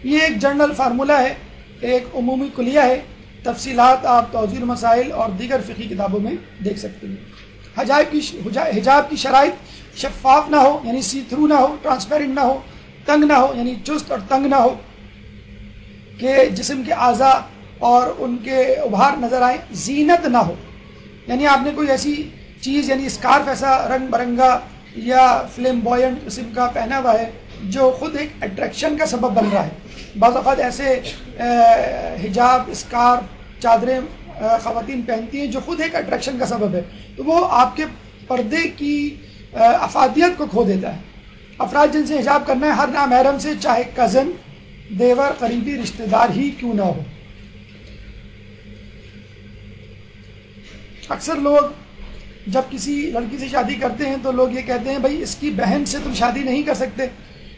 یہ ایک جنرل فارمولہ ہے، ایک عمومی کلیہ ہے۔ تفصیلات آپ توضیح المسائل اور دیگر فقہی کتابوں میں دیکھ سکتے ہیں۔ حجاب کی شرائط شفاف نہ ہو، یعنی سی تھرو نہ ہو، ٹرانسپیرنٹ نہ ہو، تنگ نہ ہو یعنی چست اور تنگ نہ ہو کہ جسم کے اعضاء اور ان کے ابھار نظر آئیں، زینت نہ ہو، یعنی آپ نے کوئی ایسی چیز یعنی اسکارف ایسا رنگ برنگا یا فلیم بوائنٹ قسم کا پہنا ہوا ہے جو خود ایک اٹریکشن کا سبب بن رہا ہے۔ بعض اوقات ایسے حجاب، اسکارف، چادریں خواتین پہنتی ہیں جو خود ایک اٹریکشن کا سبب ہے، تو وہ آپ کے پردے کی افادیت کو کھو دیتا ہے۔ افراد جن سے حجاب کرنا ہے ہر نامحرم سے، چاہے کزن، دیور، قریبی رشتہ دار ہی کیوں نہ ہو۔ اکثر لوگ جب کسی لڑکی سے شادی کرتے ہیں تو لوگ یہ کہتے ہیں بھائی اس کی بہن سے تم شادی نہیں کر سکتے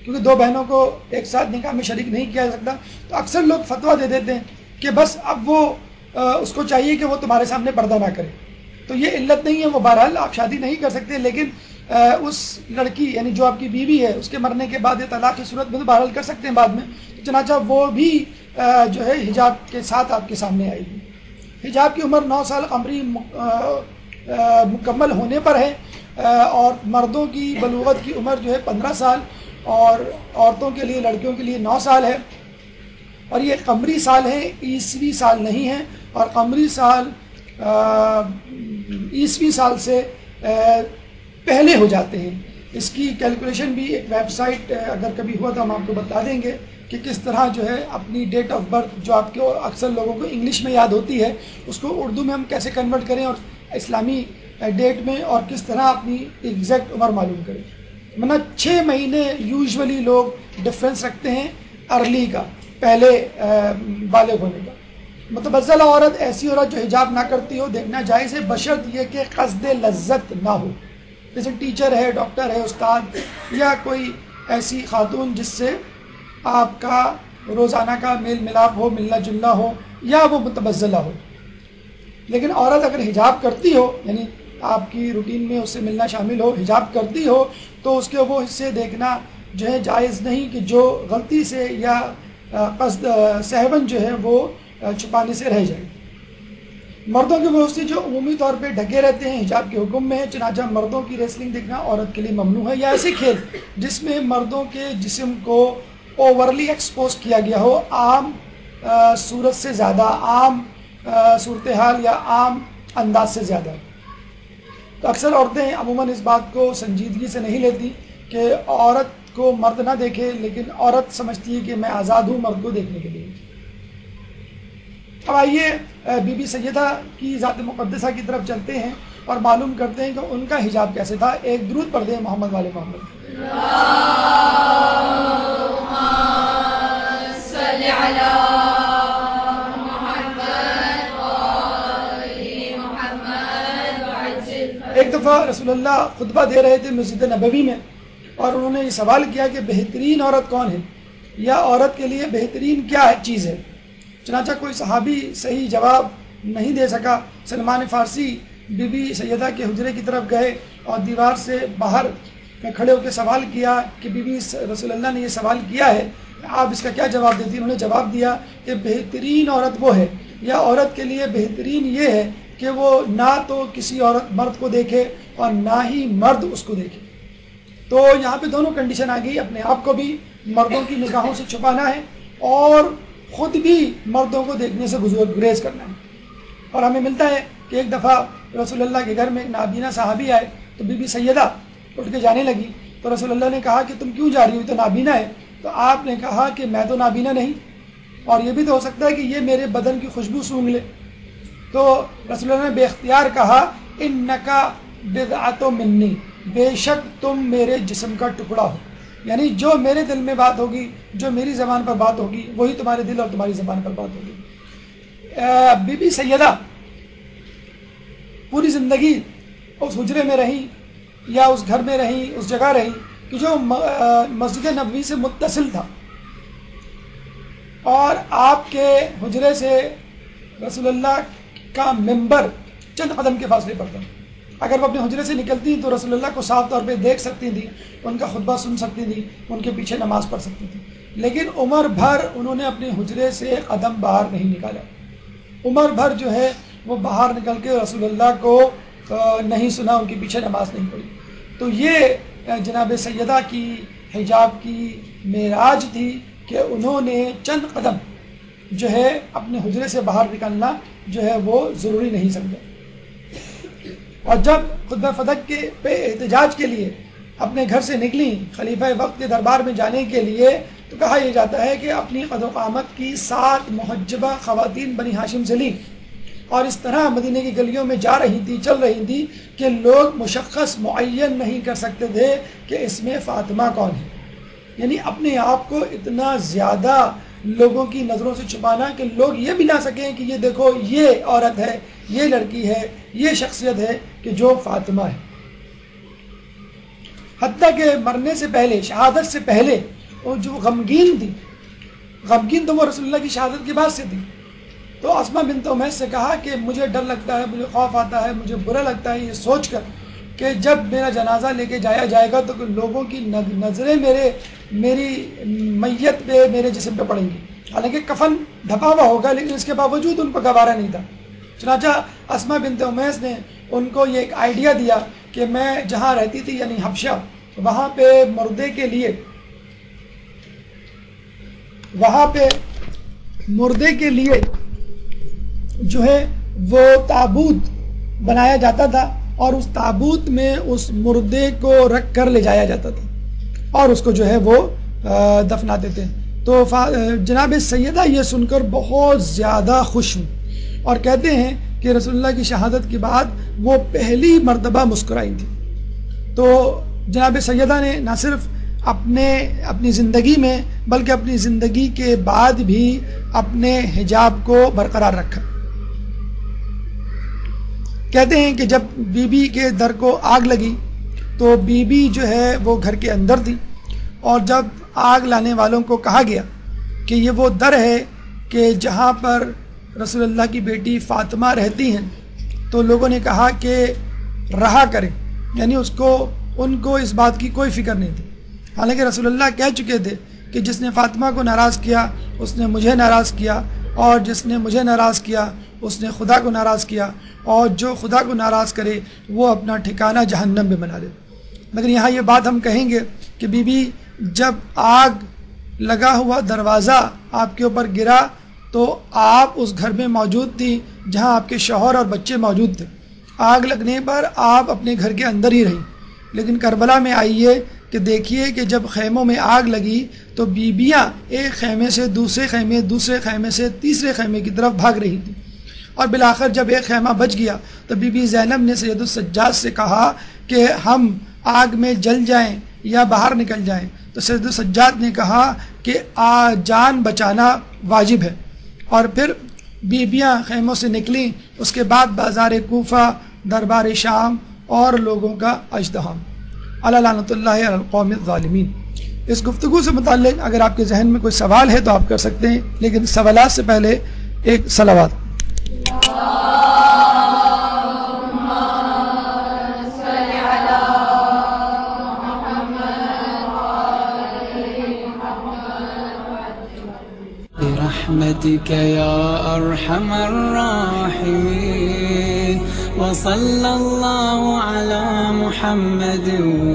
کیونکہ دو بہنوں کو ایک ساتھ نکاح میں شریک نہیں کیا جا سکتا۔ تو اکثر لوگ فتویٰ دے دیتے ہیں کہ بس اب وہ اس کو چاہیے کہ وہ تمہارے سامنے پردہ نہ کرے۔ تو یہ علت نہیں ہے، وہ بہرحال آپ شادی نہیں کر سکتے، لیکن اس لڑکی یعنی جو آپ کی بیوی ہے اس کے مرنے کے بعد طلاق کی صورت میں تو بہرحال کر سکتے ہیں بعد میں، چنانچہ وہ بھی جو ہے حجاب کے ساتھ آپ کے سامنے آئے گی۔ حجاب کی عمر 9 سال قمری مکمل ہونے پر ہے، اور مردوں کی بلوغت کی عمر جو ہے 15 سال اور عورتوں کے لیے لڑکیوں کے لیے 9 سال ہے، اور یہ قمری سال ہے، عیسوی سال نہیں ہے، اور قمری سال عیسوی سال سے پہلے ہو جاتے ہیں۔ اس کی کیلکولیشن بھی ایک ویب سائٹ اگر کبھی ہوا تو ہم آپ کو بتا دیں گے کہ کس طرح جو ہے اپنی ڈیٹ آف برتھ جو آپ کو اکثر لوگوں کو انگلش میں یاد ہوتی ہے اس کو اردو میں ہم کیسے کنورٹ کریں اور اسلامی ڈیٹ میں، اور کس طرح اپنی ایگزیکٹ عمر معلوم کریں۔ ورنہ 6 مہینے یوزولی لوگ ڈفرینس رکھتے ہیں ارلی کا، پہلے بالغ ہونے کا۔ متبذلہ عورت ایسی عورت جو حجاب نہ کرتی ہو دیکھنا جائز ہے، بشرط یہ کہ قصد لذت نہ ہو، جیسے ٹیچر ہے، ڈاکٹر ہے، استاد، یا کوئی ایسی خاتون جس سے آپ کا روزانہ کا میل ملاپ ہو، ملنا جلنا ہو، یا وہ متبذلہ ہو۔ لیکن عورت اگر حجاب کرتی ہو یعنی آپ کی روٹین میں اس سے ملنا شامل ہو، حجاب کرتی ہو، تو اس کے وہ حصے دیکھنا جو ہے جائز نہیں کہ جو غلطی سے یا قصد سہون جو ہے وہ چھپانے سے رہ جائے۔ مردوں کے وہ حصے جو عمومی طور پہ ڈھکے رہتے ہیں حجاب کے حکم میں ہے، چنانچہ مردوں کی ریسلنگ دیکھنا عورت کے لیے ممنوع ہے، یا ایسے کھیل جس میں مردوں کے جسم کو اوورلی ایکسپوز کیا گیا ہو، عام صورت سے زیادہ، عام صورتحال یا عام انداز سے زیادہ۔ تو اکثر عورتیں عموماً اس بات کو سنجیدگی سے نہیں لیتی کہ عورت کو مرد نہ دیکھے، لیکن عورت سمجھتی ہے کہ میں آزاد ہوں مرد کو دیکھنے کے لیے۔ اب آئیے بی بی سیدہ کی ذات مقدسہ کی طرف چلتے ہیں اور معلوم کرتے ہیں کہ ان کا حجاب کیسے تھا۔ ایک درود پڑھ دیں محمد والے محمد۔ ایک دفعہ رسول اللہ خطبہ دے رہے تھے مسجد نبوی میں، اور انہوں نے یہ سوال کیا کہ بہترین عورت کون ہے، یا عورت کے لیے بہترین کیا چیز ہے؟ چنانچہ کوئی صحابی صحیح جواب نہیں دے سکا۔ سلمان فارسی بی بی سیدہ کے حجرے کی طرف گئے اور دیوار سے باہر کھڑے ہو کے سوال کیا کہ بی بی رسول اللہ نے یہ سوال کیا ہے، آپ اس کا کیا جواب دیتی؟ انہوں نے جواب دیا کہ بہترین عورت وہ ہے، یا عورت کے لیے بہترین یہ ہے کہ وہ نہ تو کسی عورت مرد کو دیکھے اور نہ ہی مرد اس کو دیکھے۔ تو یہاں پہ دونوں کنڈیشن آ گئی، اپنے آپ کو بھی مردوں کی نگاہوں سے چھپانا ہے اور خود بھی مردوں کو دیکھنے سے گریز کرنا ہے۔ اور ہمیں ملتا ہے کہ ایک دفعہ رسول اللہ کے گھر میں نابینا صحابی آئے تو بی بی سیدہ اٹھ کے جانے لگی، تو رسول اللہ نے کہا کہ تم کیوں جا رہی ہو، تو نابینا ہے؟ تو آپ نے کہا کہ میں تو نابینا نہیں، اور یہ بھی تو ہو سکتا ہے کہ یہ میرے بدن کی خوشبو سونگھ لے۔ تو رسول اللہ نے بے اختیار کہا انکا بضعۃ منی، بے شک تم میرے جسم کا ٹکڑا ہو، یعنی جو میرے دل میں بات ہوگی، جو میری زبان پر بات ہوگی، وہی تمہارے دل اور تمہاری زبان پر بات ہوگی۔ بی بی سیدہ پوری زندگی اس حجرے میں رہی یا اس گھر میں رہی، اس جگہ رہی کہ جو مسجد نبوی سے متصل تھا، اور آپ کے حجرے سے رسول اللہ کا منبر چند قدم کے فاصلے پر تھا۔ اگر وہ اپنے حجرے سے نکلتی تو رسول اللہ کو صاف طور پہ دیکھ سکتی تھی، ان کا خطبہ سن سکتی تھی، ان کے پیچھے نماز پڑھ سکتی تھی، لیکن عمر بھر انہوں نے اپنے حجرے سے قدم باہر نہیں نکالا۔ عمر بھر جو ہے وہ باہر نکل کے رسول اللہ کو نہیں سنا، ان کے پیچھے نماز نہیں پڑھی۔ تو یہ جناب سیدہ کی حجاب کی معراج تھی کہ انہوں نے چند قدم جو ہے اپنے حجرے سے باہر نکلنا جو ہے وہ ضروری نہیں سمجھا۔ اور جب خطبہ فدق کے پہ احتجاج کے لیے اپنے گھر سے نکلی خلیفہ وقت کے دربار میں جانے کے لیے، تو کہا یہ جاتا ہے کہ اپنی قد و قامت کی 7 محجبہ خواتین بنی ہاشم سے لی، اور اس طرح مدینے کی گلیوں میں جا رہی تھی، چل رہی تھی کہ لوگ مشخص معین نہیں کر سکتے تھے کہ اس میں فاطمہ کون ہے، یعنی اپنے آپ کو اتنا زیادہ لوگوں کی نظروں سے چھپانا کہ لوگ یہ بھی نہ سکیں کہ یہ دیکھو یہ عورت ہے، یہ لڑکی ہے، یہ شخصیت ہے کہ جو فاطمہ ہے۔ حتیٰ کہ مرنے سے پہلے، شہادت سے پہلے وہ جو غمگین تھی، غمگین تو وہ رسول اللہ کی شہادت کے بعد سے تھی، تو اسماء بنت امیس سے کہا کہ مجھے ڈر لگتا ہے، مجھے خوف آتا ہے، مجھے برا لگتا ہے یہ سوچ کر کہ جب میرا جنازہ لے کے جایا جائے گا تو لوگوں کی نظریں میری میت پہ، میرے جسم پہ پڑیں گی۔ حالانکہ کفن ڈھپا ہوا ہوگا، لیکن اس کے باوجود ان کو گوارا نہیں تھا۔ چنانچہ اسماء بنت امیس نے ان کو یہ ایک آئیڈیا دیا کہ میں جہاں رہتی تھی یعنی حبشہ، وہاں پہ مردے کے لیے جو ہے وہ تابوت بنایا جاتا تھا، اور اس تابوت میں اس مردے کو رکھ کر لے جایا جاتا تھا اور اس کو جو ہے وہ دفناتے تھے۔ تو جناب سیدہ یہ سن کر بہت زیادہ خوش ہوں، اور کہتے ہیں کہ رسول اللہ کی شہادت کے بعد وہ پہلی مرتبہ مسکرائی تھی۔ تو جناب سیدہ نے نہ صرف اپنی زندگی میں بلکہ اپنی زندگی کے بعد بھی اپنے حجاب کو برقرار رکھا۔ کہتے ہیں کہ جب بی بی کے در کو آگ لگی تو بی بی جو ہے وہ گھر کے اندر تھی، اور جب آگ لانے والوں کو کہا گیا کہ یہ وہ در ہے کہ جہاں پر رسول اللہ کی بیٹی فاطمہ رہتی ہیں، تو لوگوں نے کہا کہ رہا کریں، یعنی ان کو اس بات کی کوئی فکر نہیں تھی۔ حالانکہ رسول اللہ کہہ چکے تھے کہ جس نے فاطمہ کو ناراض کیا اس نے مجھے ناراض کیا، اور جس نے مجھے ناراض کیا اس نے خدا کو ناراض کیا، اور جو خدا کو ناراض کرے وہ اپنا ٹھکانہ جہنم میں بنا لے۔ مگر یہاں یہ بات ہم کہیں گے کہ بی بی جب آگ لگا ہوا دروازہ آپ کے اوپر گرا تو آپ اس گھر میں موجود تھی جہاں آپ کے شوہر اور بچے موجود تھے۔ آگ لگنے پر آپ اپنے گھر کے اندر ہی رہیں، لیکن کربلا میں آئیے کہ دیکھیے کہ جب خیموں میں آگ لگی تو بیبیاں ایک خیمے سے دوسرے خیمے، دوسرے خیمے سے تیسرے خیمے کی طرف بھاگ رہی تھی، اور بالآخر جب ایک خیمہ بچ گیا تو بی بی زینب نے سید السجاد سے کہا کہ ہم آگ میں جل جائیں یا باہر نکل جائیں، تو سید السجاد نے کہا کہ جان بچانا واجب ہے، اور پھر بیبیاں خیموں سے نکلیں۔ اس کے بعد بازار کوفہ، دربار شام اور لوگوں کا اجتحام۔ علی لعنت اللہ علی القوم الظالمین۔ اس گفتگو سے متعلق اگر آپ کے ذہن میں کوئی سوال ہے تو آپ کر سکتے ہیں، لیکن سوالات سے پہلے ایک صلوات۔ برحمتك يا أرحم الراحمين، وصلى الله على محمد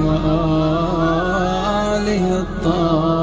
وآله الطاهرين۔